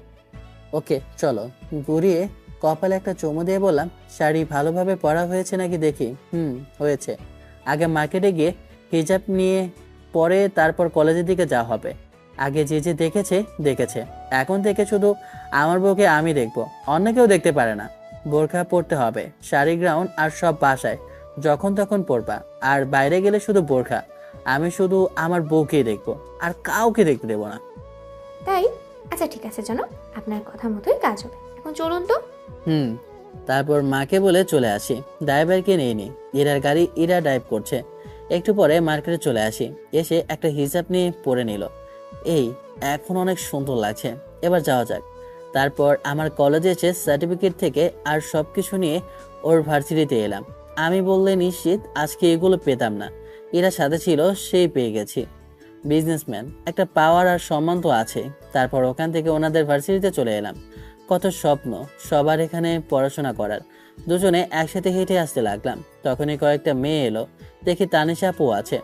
ওকে চলো। ঘুরিয়ে কপালে একটা চুমু দিয়ে বললাম, শাড়ি ভালোভাবে পরা হয়েছে নাকি দেখি। হয়েছে। আগে মার্কেটে গিয়ে হিজাব নিয়ে পরে তারপর কলেজের দিকে যাওয়া হবে। আগে যে যে দেখেছে, এখন থেকে শুধু আমার বউকে আমি দেখবো, অন্য কেউ দেখতে পারে না। বোরখা পরতে হবে, শাড়ি গ্রাউন্ড আর সব বাসায় যখন তখন পরবা। আর বাইরে গেলে শুধু বোরখা। আমি শুধু আমার বউকেই দেখবো, আর কাউকে দেখতে দেবো না। তাই? আচ্ছা ঠিক আছে জানো, আপনার কথা মতোই কাজ হবে। এখন চলুন তো। তারপর মাকে বলে চলে আসি। ড্রাইভারকে নিয়ে নি। ইরার গাড়ি ইরা ড্রাইভ করছে। একটু পরে মার্কেটে চলে আসি। এসে একটা হিসাব নিয়ে পরে নিল। এই এখন অনেক সুন্দর লাগছে, এবার যাওয়া যাক। তারপর আমার কলেজে এসে সার্টিফিকেট থেকে আর সব কিছু নিয়ে ওর ভার্সিটিতে এলাম। আমি বললে নিশ্চিত আজকে এগুলো পেতাম না। এরা সাথে ছিল, সেই পেয়ে গেছি। বিজনেসম্যান, একটা পাওয়ার আর সম্মান তো আছে। তারপর ওখান থেকে ওনাদের ভার্সিটিতে চলে এলাম। কত স্বপ্ন সবার এখানে পড়াশোনা করার। দুজনে একসাথে হেঁটে আসতে লাগলাম। তখনই কয়েকটা মেয়ে এলো, দেখি তানিশা আপু আছে।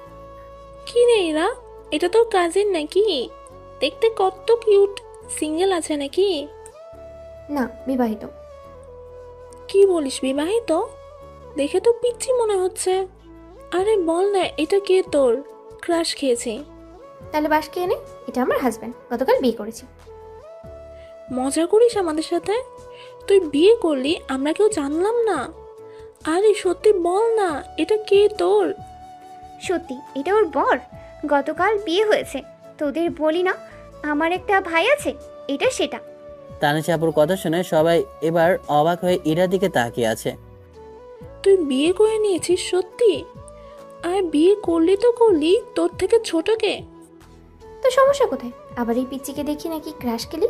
কি রে এরা, এটা তোর কাজিন নাকি? দেখতে কত কিউট। সিঙ্গেল আছে নাকি? না, বিবাহিত। কি বলিস, বিবাহিত? দেখে তো পিচ্ছি মনে হচ্ছে। আরে বল না, এটা কে তোর? ক্রাশ খেয়েছি। তাহলে বাস কে এনে? এটা আমার হাজব্যান্ড, গতকাল বিয়ে করেছি। মজা করিস আমাদের সাথে? তুই বিয়ে করলি, আমরা কেউ জানলাম না। আরে সত্যি বল না, এটা কে তোর? সত্যি এটা ওর বর। গতকাল বিয়ে হয়েছে। তোদের বলি না, আমার একটা ভাই আছে, এটা সেটা। তানিশা আপুর কথা শুনে সবাই এবার অবাক হয়ে ইরার দিকে তাকিয়ে আছে। তুই বিয়ে করে নিয়েছিস সত্যি? আর বিয়ে করলি তো করলি, তোর থেকে ছোট কে? তো সমস্যা কোথায়? আবার এই পিচ্চিকে দেখি নাকি ক্রাশ খেলি,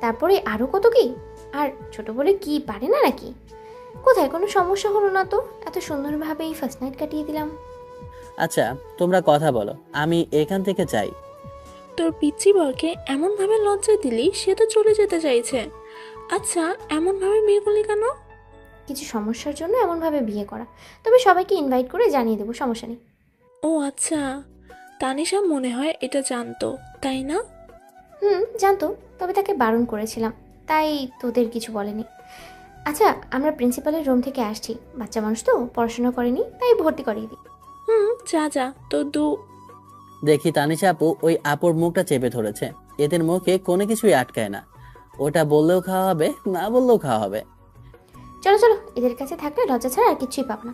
তারপরে আরও কত কি। আর ছোট বলে কি পারে না নাকি? কোথায় কোনো সমস্যা হলো না তো? এত সুন্দরভাবে এই ফার্স্ট নাইট কাটিয়ে দিলাম। আচ্ছা তোমরা কথা বলো, আমি এখান থেকে যাই। তোর পিচ্ছি বরকে এমনভাবে লজ্জা দিলি, সে তো চলে যেতে চাইছে। আচ্ছা এমনভাবে বিয়ে করলি কেন? কিছু সমস্যার জন্য এমনভাবে বিয়ে করা। তবে সবাইকে ইনভাইট করে জানিয়ে দেবো, সমস্যা নেই। ও আচ্ছা, তানিশা মনে হয় এটা জানতো, তাই না? জানতো, তবে তাকে বারণ করেছিলাম, তাই তোদের কিছু বলেনি। আচ্ছা, আমরা প্রিন্সিপালের রুম থেকে আসছি। বাচ্চা মানুষ তো, পড়াশোনা করেনি, তাই ভর্তি করিয়ে দিই। যা যা, তোর দেখি তানিশা আপু ওই আপুর মুখটা চেপে ধরেছে। এদের মুখে কোনো কিছুই আটকায় না। ওটা বললেও খাওয়া হবে, না বললেও খাওয়া হবে। চলো চলো, এদের কাছে থাকলে লজ্জা ছাড়া আর কিছুই পাবো না।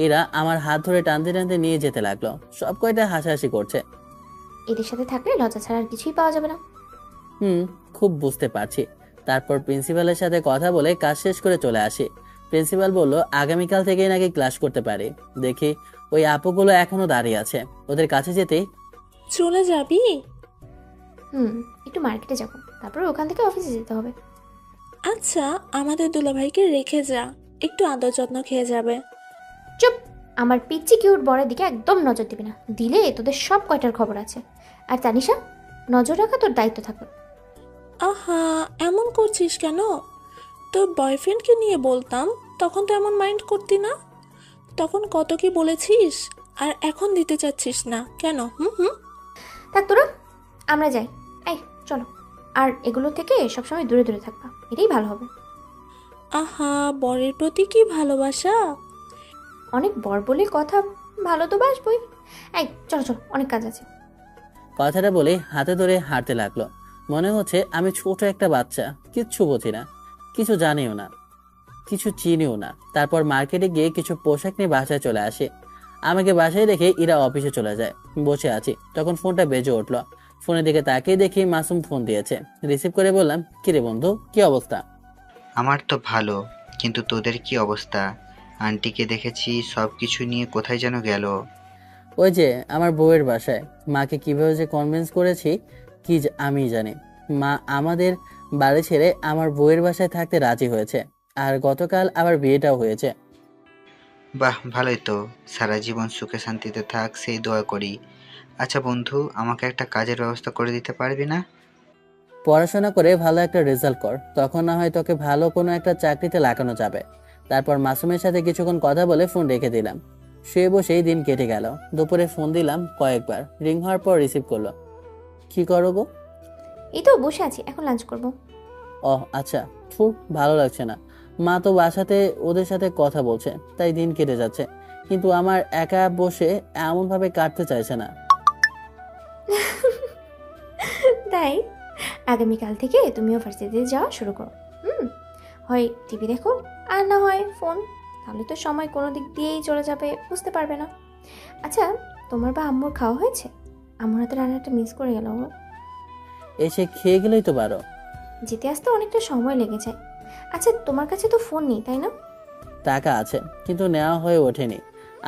এরা আমার হাত ধরে টানতে টানতে নিয়ে যেতে লাগলো। সব কয়টা হাসাহাসি করছে। এদের সাথে থাকলে লজ্জা ছাড়া আর কিছুই পাওয়া যাবে না। খুব বুঝতে পারছি। তারপর প্রিন্সিপালের সাথে কথা বলে কাজ শেষ করে চলে আসি। প্রিন্সিপাল বলল আগামীকাল থেকেই নাকি ক্লাস করতে পারি। দেখি ওই আপুগুলো এখনো দাঁড়িয়ে আছে। ওদের কাছে যেতেই, চলে যাবি? একটু মার্কেটে যাবো, তারপর ওখান থেকে অফিসে যেতে হবে। আচ্ছা, আমাদের দুলাভাইকে রেখে যা, একটু আদর যত্ন খেয়ে যাবে। চুপ! আমার পিচ্চি কিউট বরের দিকে একদম নজর দিবি না, দিলে তোদের সব কয়টার খবর আছে। আর তানিশা, নজর রাখা তোর দায়িত্ব থাকবে। আহা, এমন করছিস কেন? তোর বয়ফ্রেন্ডকে নিয়ে বলতাম, তখন তো এমন মাইন্ড করতি না। তখন কত কি বলেছিস, আর এখন দিতে চাচ্ছিস না কেন? থাক তোরা, আমরা যাই। এই চলো। আর এগুলো থেকে সবসময় দূরে দূরে থাকবা, এটাই ভালো হবে। আহা, বরের প্রতি কি ভালোবাসা! অনেক বর বলে কথা, ভালো তো বাসবই। এই চলো চলো, অনেক কাজ আছে। কথাটা বলে হাতে ধরে হাঁটতে লাগলো। মনে হচ্ছে আমি ছোট একটা বাচ্চা, কিচ্ছু বুঝি না, কিছু জানিও না, কিছু চিনিও না। তারপর মার্কেটে গিয়ে কিছু পোশাক নিয়ে বাসায় চলে আসে। আমাকে বাসায় রেখে ইরা অফিসে চলে যায়। বসে আছি, তখন ফোনটা বেজে উঠলো। ফোনের দিকে তাকিয়ে দেখি মাসুম ফোন দিয়েছে। রিসিভ করে বললাম, কিরে বন্ধু, কি অবস্থা? আমার তো ভালো, কিন্তু তোদের কি অবস্থা? আন্টিকে দেখেছি সব কিছু নিয়ে কোথায় যেন গেল। ওই যে আমার বউয়ের বাসায়। মাকে কিভাবে যে কনভিন্স করেছি আমি জানি। মা আমাদের বাড়ি ছেড়ে আমার বউয়ের বাসায় থাকতে রাজি হয়েছে। আর গতকাল আবার বিয়েটাও হয়েছে। বাহ, ভালোই তো। সারা জীবন সুখে শান্তিতে থাক, সেই দোয়া করি। আচ্ছা বন্ধু, আমাকে একটা কাজের ব্যবস্থা করে দিতে পারবি না? পড়াশোনা করে ভালো একটা রেজাল্ট কর, তখন না হয় তোকে ভালো কোনো একটা চাকরিতে লাগানো যাবে। তারপর মাসুমের সাথে কিছুক্ষণ কথা বলে ফোন রেখে দিলাম। শুয়ে বসেই দিন কেটে গেল। দুপুরে ফোন দিলাম কয়েকবার, রিং হওয়ার পর রিসিভ করলো। কি করো গো? এই তো বসে আছি, এখন লাঞ্চ করব। ও আচ্ছা, খুব ভালো লাগছে না। মা তো বাসাতে ওদের সাথে কথা বলছে, তাই দিন কেটে যাচ্ছে। কিন্তু আমার একা বসে এমনভাবে কাটতে চাইছে না। তাই আগামীকাল থেকে তুমিও ভার্সিটিতে যাওয়া শুরু করো। হয় টিভি দেখো, আর না হয় ফোন। তাহলে তো সময় কোনো দিক দিয়েই চলে যাবে, বুঝতে পারবে না। আচ্ছা, তোমার বা আম্মুর খাওয়া হয়েছে? আম্মুর হাতে রান্নাটা মিস করে গেল। এসে খেয়ে গেলেই তো পারো। যেতে আসতে অনেকটা সময় লেগে যায়। আচ্ছা, তোমার কাছে তো ফোন নেই, তাই না? টাকা আছে, কিন্তু নেওয়া হয়ে ওঠেনি।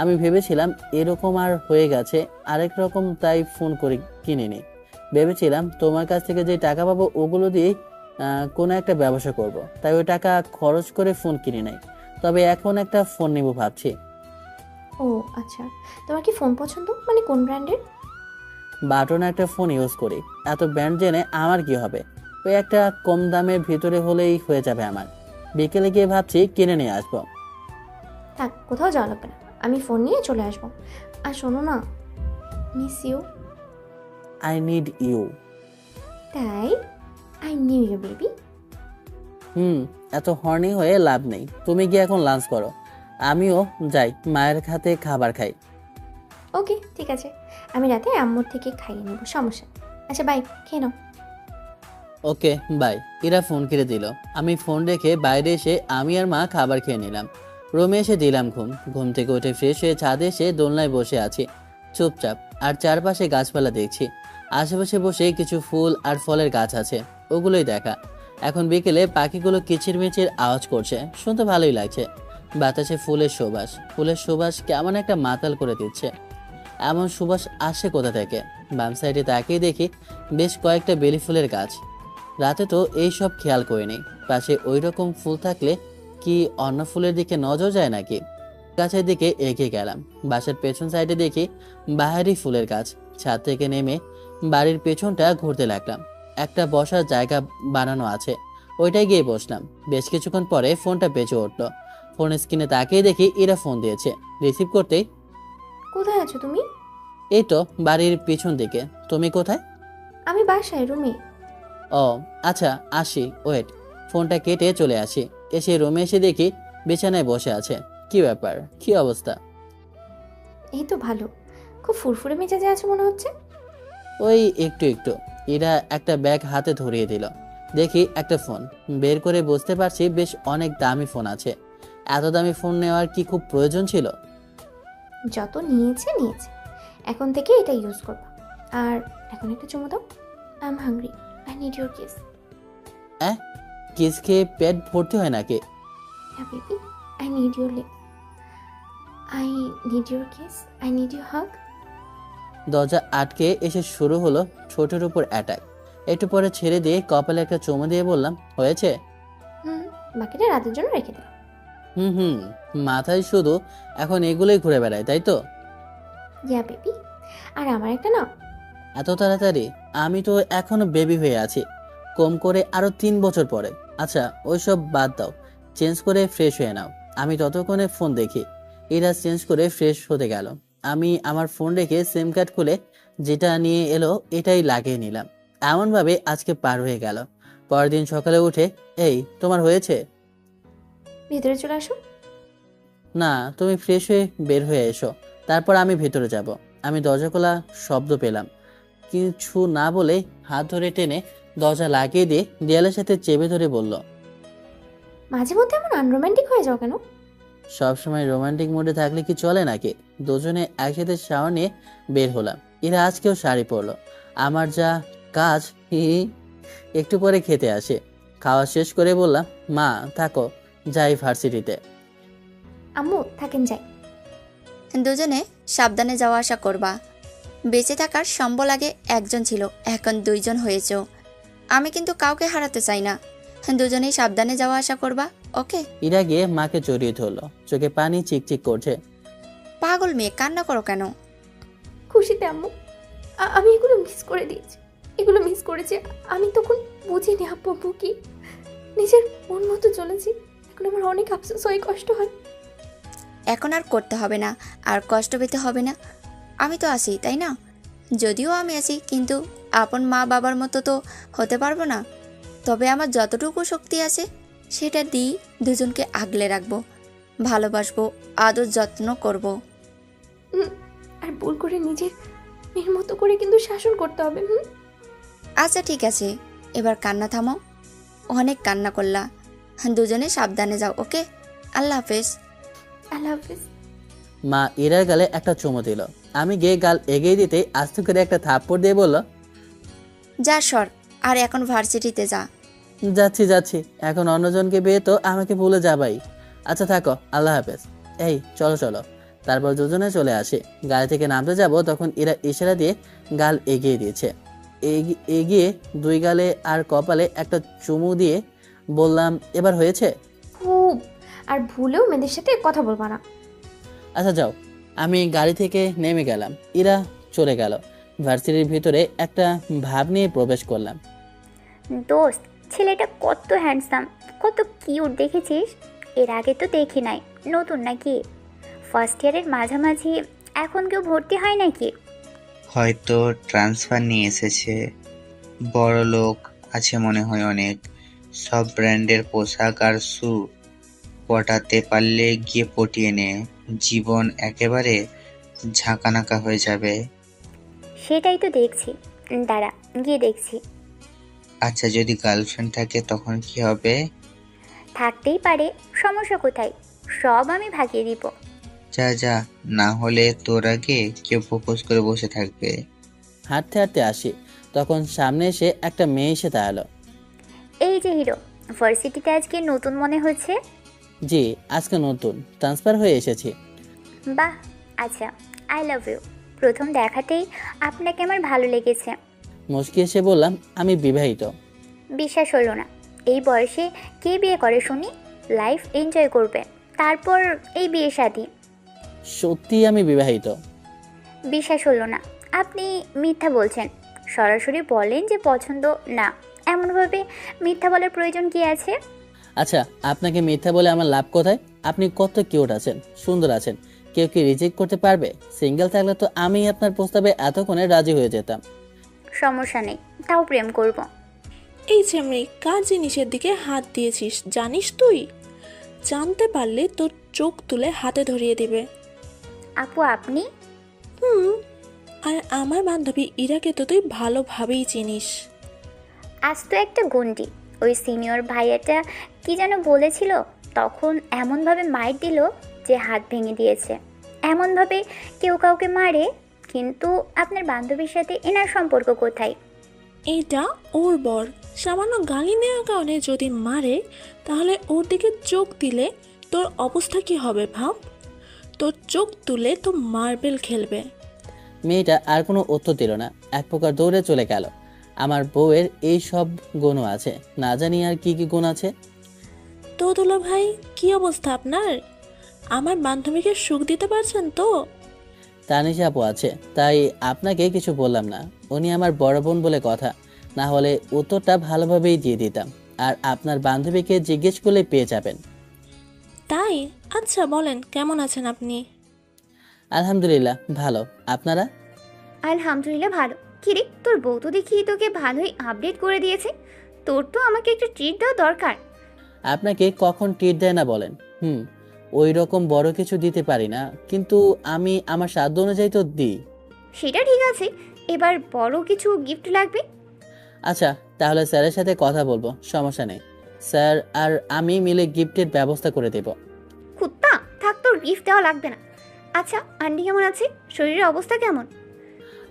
আমি ভেবেছিলাম এরকম আর হয়ে গেছে আরেক রকম, তাই ফোন করে কিনিনি। ভেবেছিলাম তোমার কাছ থেকে যে টাকা পাবো ওগুলো দিয়েই কোনো একটা ব্যবসা করব। তাই ওই টাকা খরচ করে ফোন কিনে নাই। তবে এখন একটা ফোন নেব ভাবছি। ও আচ্ছা, তোমার কি ফোন পছন্দ, মানে কোন ব্র্যান্ডের? বাটন একটা ফোন ইউজ করি, এত ব্র্যান্ড জেনে আমার কি হবে? ওই একটা কম দামের ভিতরে হলেই হয়ে যাবে আমার। বিকেলে গিয়ে ভাবছি কিনে নিয়ে আসবো। থাক, কোথাও যাওয়া লাগবে না, আমি ফোন নিয়ে চলে আসবো। আর শোনো না, miss you. I need you. তাই? I need you baby. এত হর্নি হয়ে লাভ নেই, তুমি গিয়ে এখন লাঞ্চ করো, আমিও যাই মায়ের হাতে খাবার খাই। ওকে ঠিক আছে, আমি রাতে আম্মুর থেকে খাইয়ে নেব, সমস্যা নেই। আচ্ছা বাই, খেয়ে নাও। Okay bye. এরা ফোন কেটে দিল। আমি ফোন রেখে বাইরে এসে আমি আর মা খাবার খেয়ে নিলাম। রুমে এসে দিলাম ঘুম। ঘুম থেকে উঠে ফ্রেশ হয়ে ছাদে এসে দোলনায় বসে আছি চুপচাপ, আর চারপাশে গাছপালা দেখছি। আশেপাশে বসে কিছু ফুল আর ফলের গাছ আছে, ওগুলোই দেখা। এখন বিকেলে পাখিগুলো কিচিরমিচির আওয়াজ করছে, শুনতে ভালোই লাগছে। বাতাসে ফুলের সুবাস কেমন একটা মাতাল করে দিচ্ছে। এমন সুবাস আসে কোথা থেকে? বাম সাইডে তাকিয়ে দেখি বেশ কয়েকটা বেলি ফুলের গাছ। রাতে তো এই সব খেয়াল করিনি। পাশে ওই রকম ফুল থাকলে কি অন্য ফুলের দিকে নজর যায় নাকি? গাছের দিকে এগিয়ে গেলাম। বাসার পেছন সাইডে দেখি বাহারি ফুলের গাছ। ছাদ থেকে নেমে বাড়ির পেছনটা ঘুরতে লাগলাম। একটা বসার জায়গা বানানো আছে, ওইটাই গিয়ে বসলাম। বেশ কিছুক্ষণ পরে ফোনটা বেজে উঠলো। ফোনের স্ক্রিনে তাকিয়ে দেখি এরা ফোন দিয়েছে। রিসিভ করতেই, কোথায় আছো তুমি? এই তো বাড়ির পিছন দিকে। তুমি কোথায়? আমি বাসায়, রুমে। ও আচ্ছা, আসি, ওয়েট। ফোনটা কেটে চলে আসি। এসে রুমে এসে দেখি বিছানায় বসে আছে। কি ব্যাপার, কি অবস্থা? এই তো ভালো, খুব ফুরফুরে মেজাজে আছো মনে হচ্ছে। ওই একটু একটু। এরা একটা ব্যাগ হাতে ধরিয়ে দিল। দেখি একটা ফোন বের করে বুঝতে পারছি বেশ অনেক দামি ফোন আছে। এত দামি ফোন নেওয়ার কি খুব প্রয়োজন ছিল? যত নিয়েছে নিয়েছে, এখন থেকে এটা ইউজ করবা। আর এখন একটা চুমু দাও। I am hungry, I need your kiss. Kiss খেয়ে পেট ভর্তি হয় নাকি? হ্যাঁ baby, I need your lip, I need your kiss, I need your hug. দরজা আটকে এসে শুরু হলো ঠোঁটের উপর অ্যাটাক। একটু পরে ছেড়ে দিয়ে কপালে একটা চুমু দিয়ে বললাম, হয়েছে? বাকিটা রাতের জন্য রেখে দিলাম। হুম, মাথায় শুধু এখন এগুলোই ঘুরে বেড়ায়, তাই তো? ইয়া বেবি, আর আমার একটা নাও। এত তাড়াতাড়ি? আমি তো এখনো বেবি হয়ে আছি। কম করে আরো 3 বছর পরে। আচ্ছা ওইসব বাদ দাও, চেঞ্জ করে ফ্রেশ হয়ে নাও। আমি ততক্ষণে ফোন দেখি। এরা চেঞ্জ করে ফ্রেশ হতে গেল। আমি আমার ফোন রেখে সিম কার্ড খুলে যেটা নিয়ে এলো এটাই লাগিয়ে নিলাম। এমনভাবে আজকে পার হয়ে গেল। পরের দিন সকালে উঠে, এই তোমার হয়েছে? ভেতরে চলে আসো। না, তুমি ফ্রেশ হয়ে বের হয়ে এসো, তারপর আমি ভেতরে যাব। আমি দরজা খোলা শব্দ পেলাম। কিছু না বলে হাত ধরে টেনে দরজা লাগিয়ে দিয়ে দেয়ালের সাথে চেপে ধরে বলল, মাঝে মধ্যে এমন আনরোম্যান্টিক হয়ে যাও কেন? সবসময় রোমান্টিক মুডে থাকলে কি চলে নাকি? দুজনে একসাথে শাওয়ার নিয়ে বের হলাম। এরা আজকেও শাড়ি পরলো। আমার যা কাজ, একটু পরে খেতে আসে। খাওয়া শেষ করে বললাম, মা থাকো, যাই ভার্সিটিতে। আম্মু থাকেন, যাই। দুজনে সাবধানে যাওয়া আসা করবা। বেঁচে থাকার সম্বল আগে একজন ছিল, এখন 2 জন হয়েছ। আমি কিন্তু কাউকে হারাতে চাই না। দুজনেই সাবধানে যাওয়া আসা করবা, ওকে? ইরা গিয়ে মাকে জড়িয়ে ধরলো। চোখে পানি চিকচিক করছে। পাগল মেয়ে, কান্না করো কেন? খুশিতে আম্মু, আমি এগুলো মিস করে দিয়েছি, এগুলো মিস করেছি। আমি তখন বুঝিনি আব্বু কি নিজের মন মতো চলেছি। এখন আমার অনেক আফসোস হয়, কষ্ট হয়। এখন আর করতে হবে না, আর কষ্ট পেতে হবে না। আমি তো আছি, তাই না? যদিও আমি আছি, কিন্তু আপন মা বাবার মতো তো হতে পারবো না। তবে আমার যতটুকু শক্তি আছে সেটা দিয়ে দুজনকে আগলে রাখবো, ভালোবাসবো, আদর যত্ন করব। আর ভুল করে নিজের মেয়ের মতো করে কিন্তু শাসন করতে হবে। আচ্ছা ঠিক আছে, এবার কান্না থামো, অনেক কান্না করলা। দুজনে সাবধানে যাও, ওকে? আল্লাহ হাফেজ। আল্লাহ হাফেজ। মা ইরার গালে একটা চুমু দিল। আমি গিয়ে গাল এগিয়ে দিতে আস্তে করে একটা থাপ্পড় দিয়ে বলল, যা সর, আর এখন ভার্সিটিতে যা। যাচ্ছি। এখন অন্যজনকে বিয়ে তো আমাকে ভুলে যাবাই। আচ্ছা থাকো, আল্লাহ হাফেজ। এই চলো। তারপর দুজনে চলে আসে। গাড়ি থেকে নামতে যাব, তখন এরা ইশারা দিয়ে গাল এগিয়ে দিয়েছে। এগিয়ে 2 গালে আর কপালে একটা চুমু দিয়ে বললাম, এবার হয়েছে? খুব। আর ভুলেও মেয়েদের সাথে কথা বলবা না। আচ্ছা যাও। আমি গাড়ি থেকে নেমে গেলাম। ইরা চলে গেল। ভার্সিটির ভিতরে একটা ভাব নিয়ে প্রবেশ করলাম। দোস্ত, ছেলেটা কত হ্যান্ডসাম, কত কিউট দেখেছিস? এর আগে তো দেখি নাই। নতুন নাকি? ফার্স্ট ইয়ারের মাঝামাঝি, এখন কেউ ভর্তি হয় নাকি? হয়তো ট্রান্সফার নিয়ে এসেছে। বড় লোক আছে মনে হয় অনেক। সব ব্র্যান্ডের পোশাক আর শু। পটাতে পারলে গিয়ে পটিয়ে নে, জীবন একেবারে ঝাঁকানাকা হয়ে যাবে। সেটাই তো দেখছি। দাঁড়া, গিয়ে দেখছি। আচ্ছা, যদি গার্লফ্রেন্ড থাকে তখন কি হবে? থাকতেই পারে, সমস্যা কোথায়? সব আমি ভাগিয়ে দিব। যা যা, না হলে তোর আগে কেউ প্রপোজ করে বসে থাকবে। হাঁটতে হাঁটতে আসি, তখন সামনে এসে একটা মেয়ে এসে দাঁড়ালো। এই যে হিরো, ভার্সিটিতে আজকে নতুন মনে হচ্ছে। জি, আজকে নতুন ট্রান্সফার হয়ে এসেছি। বাহ, আচ্ছা, আই লাভ ইউ। প্রথম দেখাতেই আপনাকে আমার ভালো লেগেছে। মুচকি এসে বললাম, আমি বিবাহিত। বিশ্বাস হলো না। এই বয়সে কে বিয়ে করে শুনি? লাইফ এনজয় করবে, তারপর এই বিয়ে শাদী। সত্যি আমি বিবাহিত। বিশ্বাস হলো না। আপনি মিথ্যা বলছেন। সরাসরি বলেন যে পছন্দ না। এমনভাবে মিথ্যা বলার প্রয়োজন কি আছে? আচ্ছা, আপনাকে মিথ্যা বলে আমার লাভ কোথায়? আপনি কত কিউট আছেন, সুন্দর আছেন। কেউ কি রিজেক্ট করতে পারবে? সিঙ্গেল থাকলে তো আমি আপনার প্রস্তাবে এতক্ষণে রাজি হয়ে যেতাম। সমস্যা নেই, তাও প্রেম করব। এই ছেমরি, কার জিনিসের দিকে হাত দিয়েছিস জানিস তুই? জানতে পারলে তোর চোখ তুলে হাতে ধরিয়ে দিবে। আপু আপনি? আর আমার বান্ধবী ইরাকে তো তুই ভালোভাবেই চিনিস। আজ তো একটা গন্ডি। ওই সিনিয়র ভাইয়াটা কি যেন বলেছিল, তখন এমনভাবে মাইর দিল যে হাত ভেঙে দিয়েছে। এমনভাবে কেউ কাউকে মারে, কিন্তু আপনার বান্ধবীর সাথে এনার সম্পর্ক কোথায়? এটা ওর বর। সামান্য গালি নেওয়ার কারণে যদি মারে, তাহলে ওর দিকে চোখ দিলে তোর অবস্থা কি হবে ভাব। তোর চোখ তুলে তো মার্বেল খেলবে। মেয়েটা আর কোনো উত্তর দিল না, এক প্রকার দৌড়ে চলে গেল। আমার বউয়ের এই সব গুণও আছে, না জানি আর কি কি গুণ আছে। তো দুলা ভাই, কি অবস্থা আপনার? আমার বান্ধবীকে সুখ দিতে পারছেন তো? তানিশা আপু আছে, তাই আপনাকে কিছু বললাম না। উনি আমার বড় বোন বলে কথা, না হলে উত্তরটা ভালোভাবেই দিয়ে দিতাম। আর আপনার বান্ধবীকে জিজ্ঞেস করলে পেয়ে যাবেন। তাই? আচ্ছা বলেন, কেমন আছেন আপনি? আলহামদুলিল্লাহ ভালো। আপনারা? আলহামদুলিল্লাহ ভালো। কিরে, তোর বউ তো দেখি তোকে ভালোই আপডেট করে দিয়েছে। তোর তো আমাকে একটু ট্রিট দেওয়া দরকার। আপনাকে কখন ট্রিট দেয় না বলেন? ওই রকম বড় কিছু দিতে পারি না, কিন্তু আমি আমার সাধ্য অনুযায়ী তো দিই। সেটা ঠিক আছে, এবার বড় কিছু গিফট লাগবে। আচ্ছা, তাহলে স্যারের সাথে কথা বলবো, সমস্যা নেই। স্যার আর আমি মিলে গিফটের ব্যবস্থা করে দেব। কুত্তা, থাক, তোর গিফট দেওয়া লাগবে না। আচ্ছা, আন্টি কেমন আছে? শরীরের অবস্থা কেমন?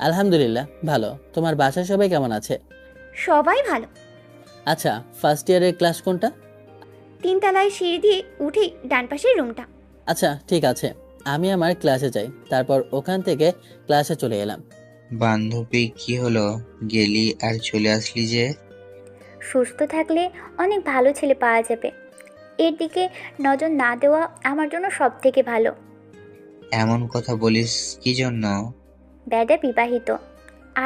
আলহামদুলিল্লাহ ভালো। তোমার বাসায় সবাই কেমন আছে? সবাই ভালো। আচ্ছা, ফার্স্ট ইয়ারের ক্লাস কোনটা? 3 তলায় সিঁড়ি দিয়ে উঠেই ডান পাশের রুমটা। আচ্ছা ঠিক আছে, আমি আমার ক্লাসে যাই, তারপর ওখান থেকে ক্লাসে চলে এলাম। বান্ধবী, কি হলো? গেলি আর চলে আসলি যে? সুস্থ থাকলে অনেক ভালো ছেলে পাওয়া যাবে। এর দিকে নজর না দেওয়া আমার জন্য সব থেকে ভালো। এমন কথা বলিস কি জন্য? ব্যাডা বিবাহিত।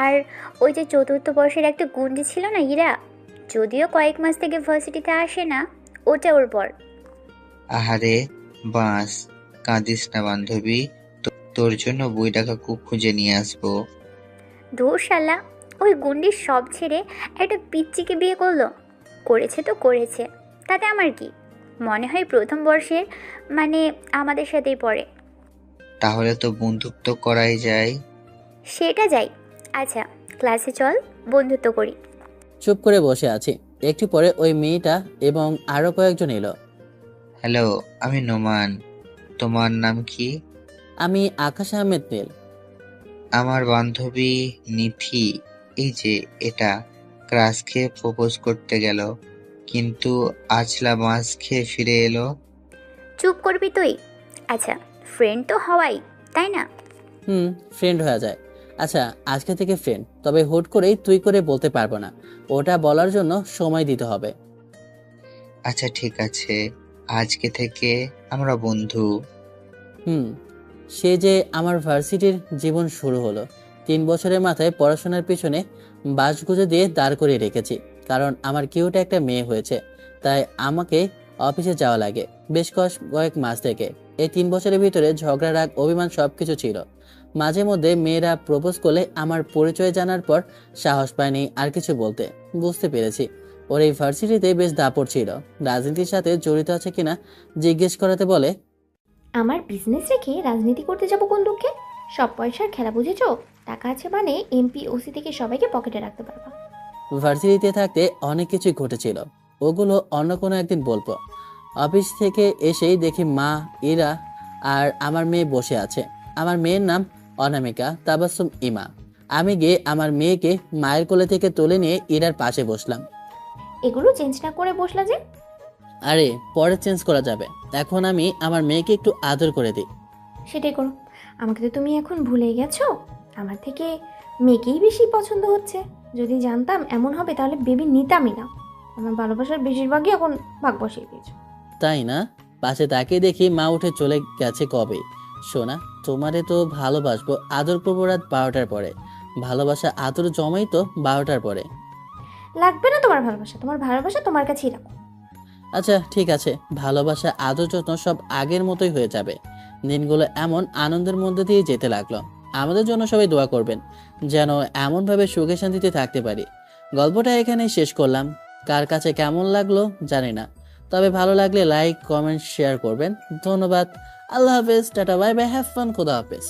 আর ওই যে 4র্থ বর্ষের একটা গুন্ডি ছিল না, ইরা, যদিও কয়েক মাস থেকে ভার্সিটিতে আসে না, ওটা ওর বর। আহারে বাস, কাঁদিস না বান্ধবী, তোর জন্য বই টাকা খুব খুঁজে নিয়ে আসবো। ধুর শালা, ওই গুন্ডির সব ছেড়ে একটা পিচ্চিকে বিয়ে করলো। করেছে তো করেছে, তাতে আমার কি? মনে হয় প্রথম বর্ষের, মানে আমাদের সাথেই পড়ে। তাহলে তো বন্ধুত্ব করাই যায়। সেটা যাই। আচ্ছা, ক্লাসে চল, বন্ধুত্ব করি। চুপ করে বসে আছি। একটু পরে ওই মেয়েটা এবং আরো কয়েকজন এলো। হ্যালো, আমি নোমান। তোমার নাম কি? আমি আকাশ আহমেদ নীল। আমার বান্ধবী নিথি। এই যে এটা, ক্রাশ খেয়ে প্রপোজ করতে গেল, কিন্তু আজলা মাছ খেয়ে ফিরে এলো। চুপ করবি তুই? আচ্ছা, ফ্রেন্ড তো হওয়াই, তাই না? ফ্রেন্ড হয়ে যায়। আচ্ছা, আজকে থেকে ফ্রেন্ড, তবে হুট করেই তুই করে বলতে পারবো না। ওটা বলার জন্য সময় দিতে হবে। আচ্ছা ঠিক আছে, আজকে থেকে আমরা বন্ধু। সে যে আমার ভার্সিটির জীবন শুরু হলো। 3 বছরের মাথায় পড়াশোনার পিছনে বাস গুঁজে দিয়ে দাঁড় করিয়ে রেখেছি, কারণ আমার কিউট একটা মেয়ে হয়েছে, তাই আমাকে অফিসে যাওয়া লাগে বেশ কয়েক মাস থেকে। এই 3 বছরের ভিতরে ঝগড়া, রাগ, অভিমান সবকিছু ছিল। মাঝে মধ্যে মেয়েরা প্রপোজ করলে আমার পরিচয় জানার পর সাহস পায়নি আর কিছু বলতে। বুঝতে পেরেছি ওর এই ভার্সিটিতে বেশ দাপট ছিল। রাজনীতির সাথে জড়িত আছে কিনা জিজ্ঞেস করাতে বলে, আমার বিজনেস রেখে রাজনীতি করতে যাব কোন দুঃখে? সব পয়সার খেলা বুঝেছ? টাকা আছে মানে এমপি ওসি থেকে সবাইকে পকেটে রাখতে পারবা। ভার্সিটিতে থাকতে অনেক কিছুই ঘটেছিল, ওগুলো অন্য কোনো একদিন বলবো। অফিস থেকে এসেই দেখি মা, ইরা আর আমার মেয়ে বসে আছে। আমার মেয়ের নাম অনামিকা তাবাসসুম ইমা। আমি গিয়ে আমার মেয়েকে মায়ের কোলে থেকে তুলে নিয়ে ইরার পাশে বসলাম। এগুলো চেঞ্জ না করে বসলা যে? আরে পরে চেঞ্জ করা যাবে, এখন আমি আমার মেয়েকে একটু আদর করে দিই। সেটাই করো। আমাকে তো তুমি এখন ভুলে গেছো। আমার থেকে মেয়েকেই বেশি পছন্দ হচ্ছে। যদি জানতাম এমন হবে তাহলে বেবি নিতামই না। আমার ভালোবাসার বেশিরভাগই এখন ভাগ বসিয়ে দিয়েছো। তাই না? পাশে তাকিয়ে দেখি মা উঠে চলে গেছে কবে। সোনা, তোমারে তো ভালোবাসবো, আদর করবো রাত 12টার পরে। ভালোবাসা আদর জমাই তো 12টার পরে। লাগবে না তোমার ভালোবাসা, তোমার ভালোবাসা তোমার কাছেই রাখো। আচ্ছা ঠিক আছে, ভালোবাসা আদর যত্ন সব আগের মতোই হয়ে যাবে। দিনগুলো এমন আনন্দের মধ্যে দিয়ে যেতে লাগলো। আমাদের জন্য সবাই দোয়া করবেন যেন এমনভাবে সুখে শান্তিতে থাকতে পারি। গল্পটা এখানেই শেষ করলাম। কার কাছে কেমন লাগলো জানি না, তবে ভালো লাগলে লাইক, কমেন্ট, শেয়ার করবেন। ধন্যবাদ। আল্লাহ হাফেজ, tata, bye bye, have fun, খোদা হাফেজ।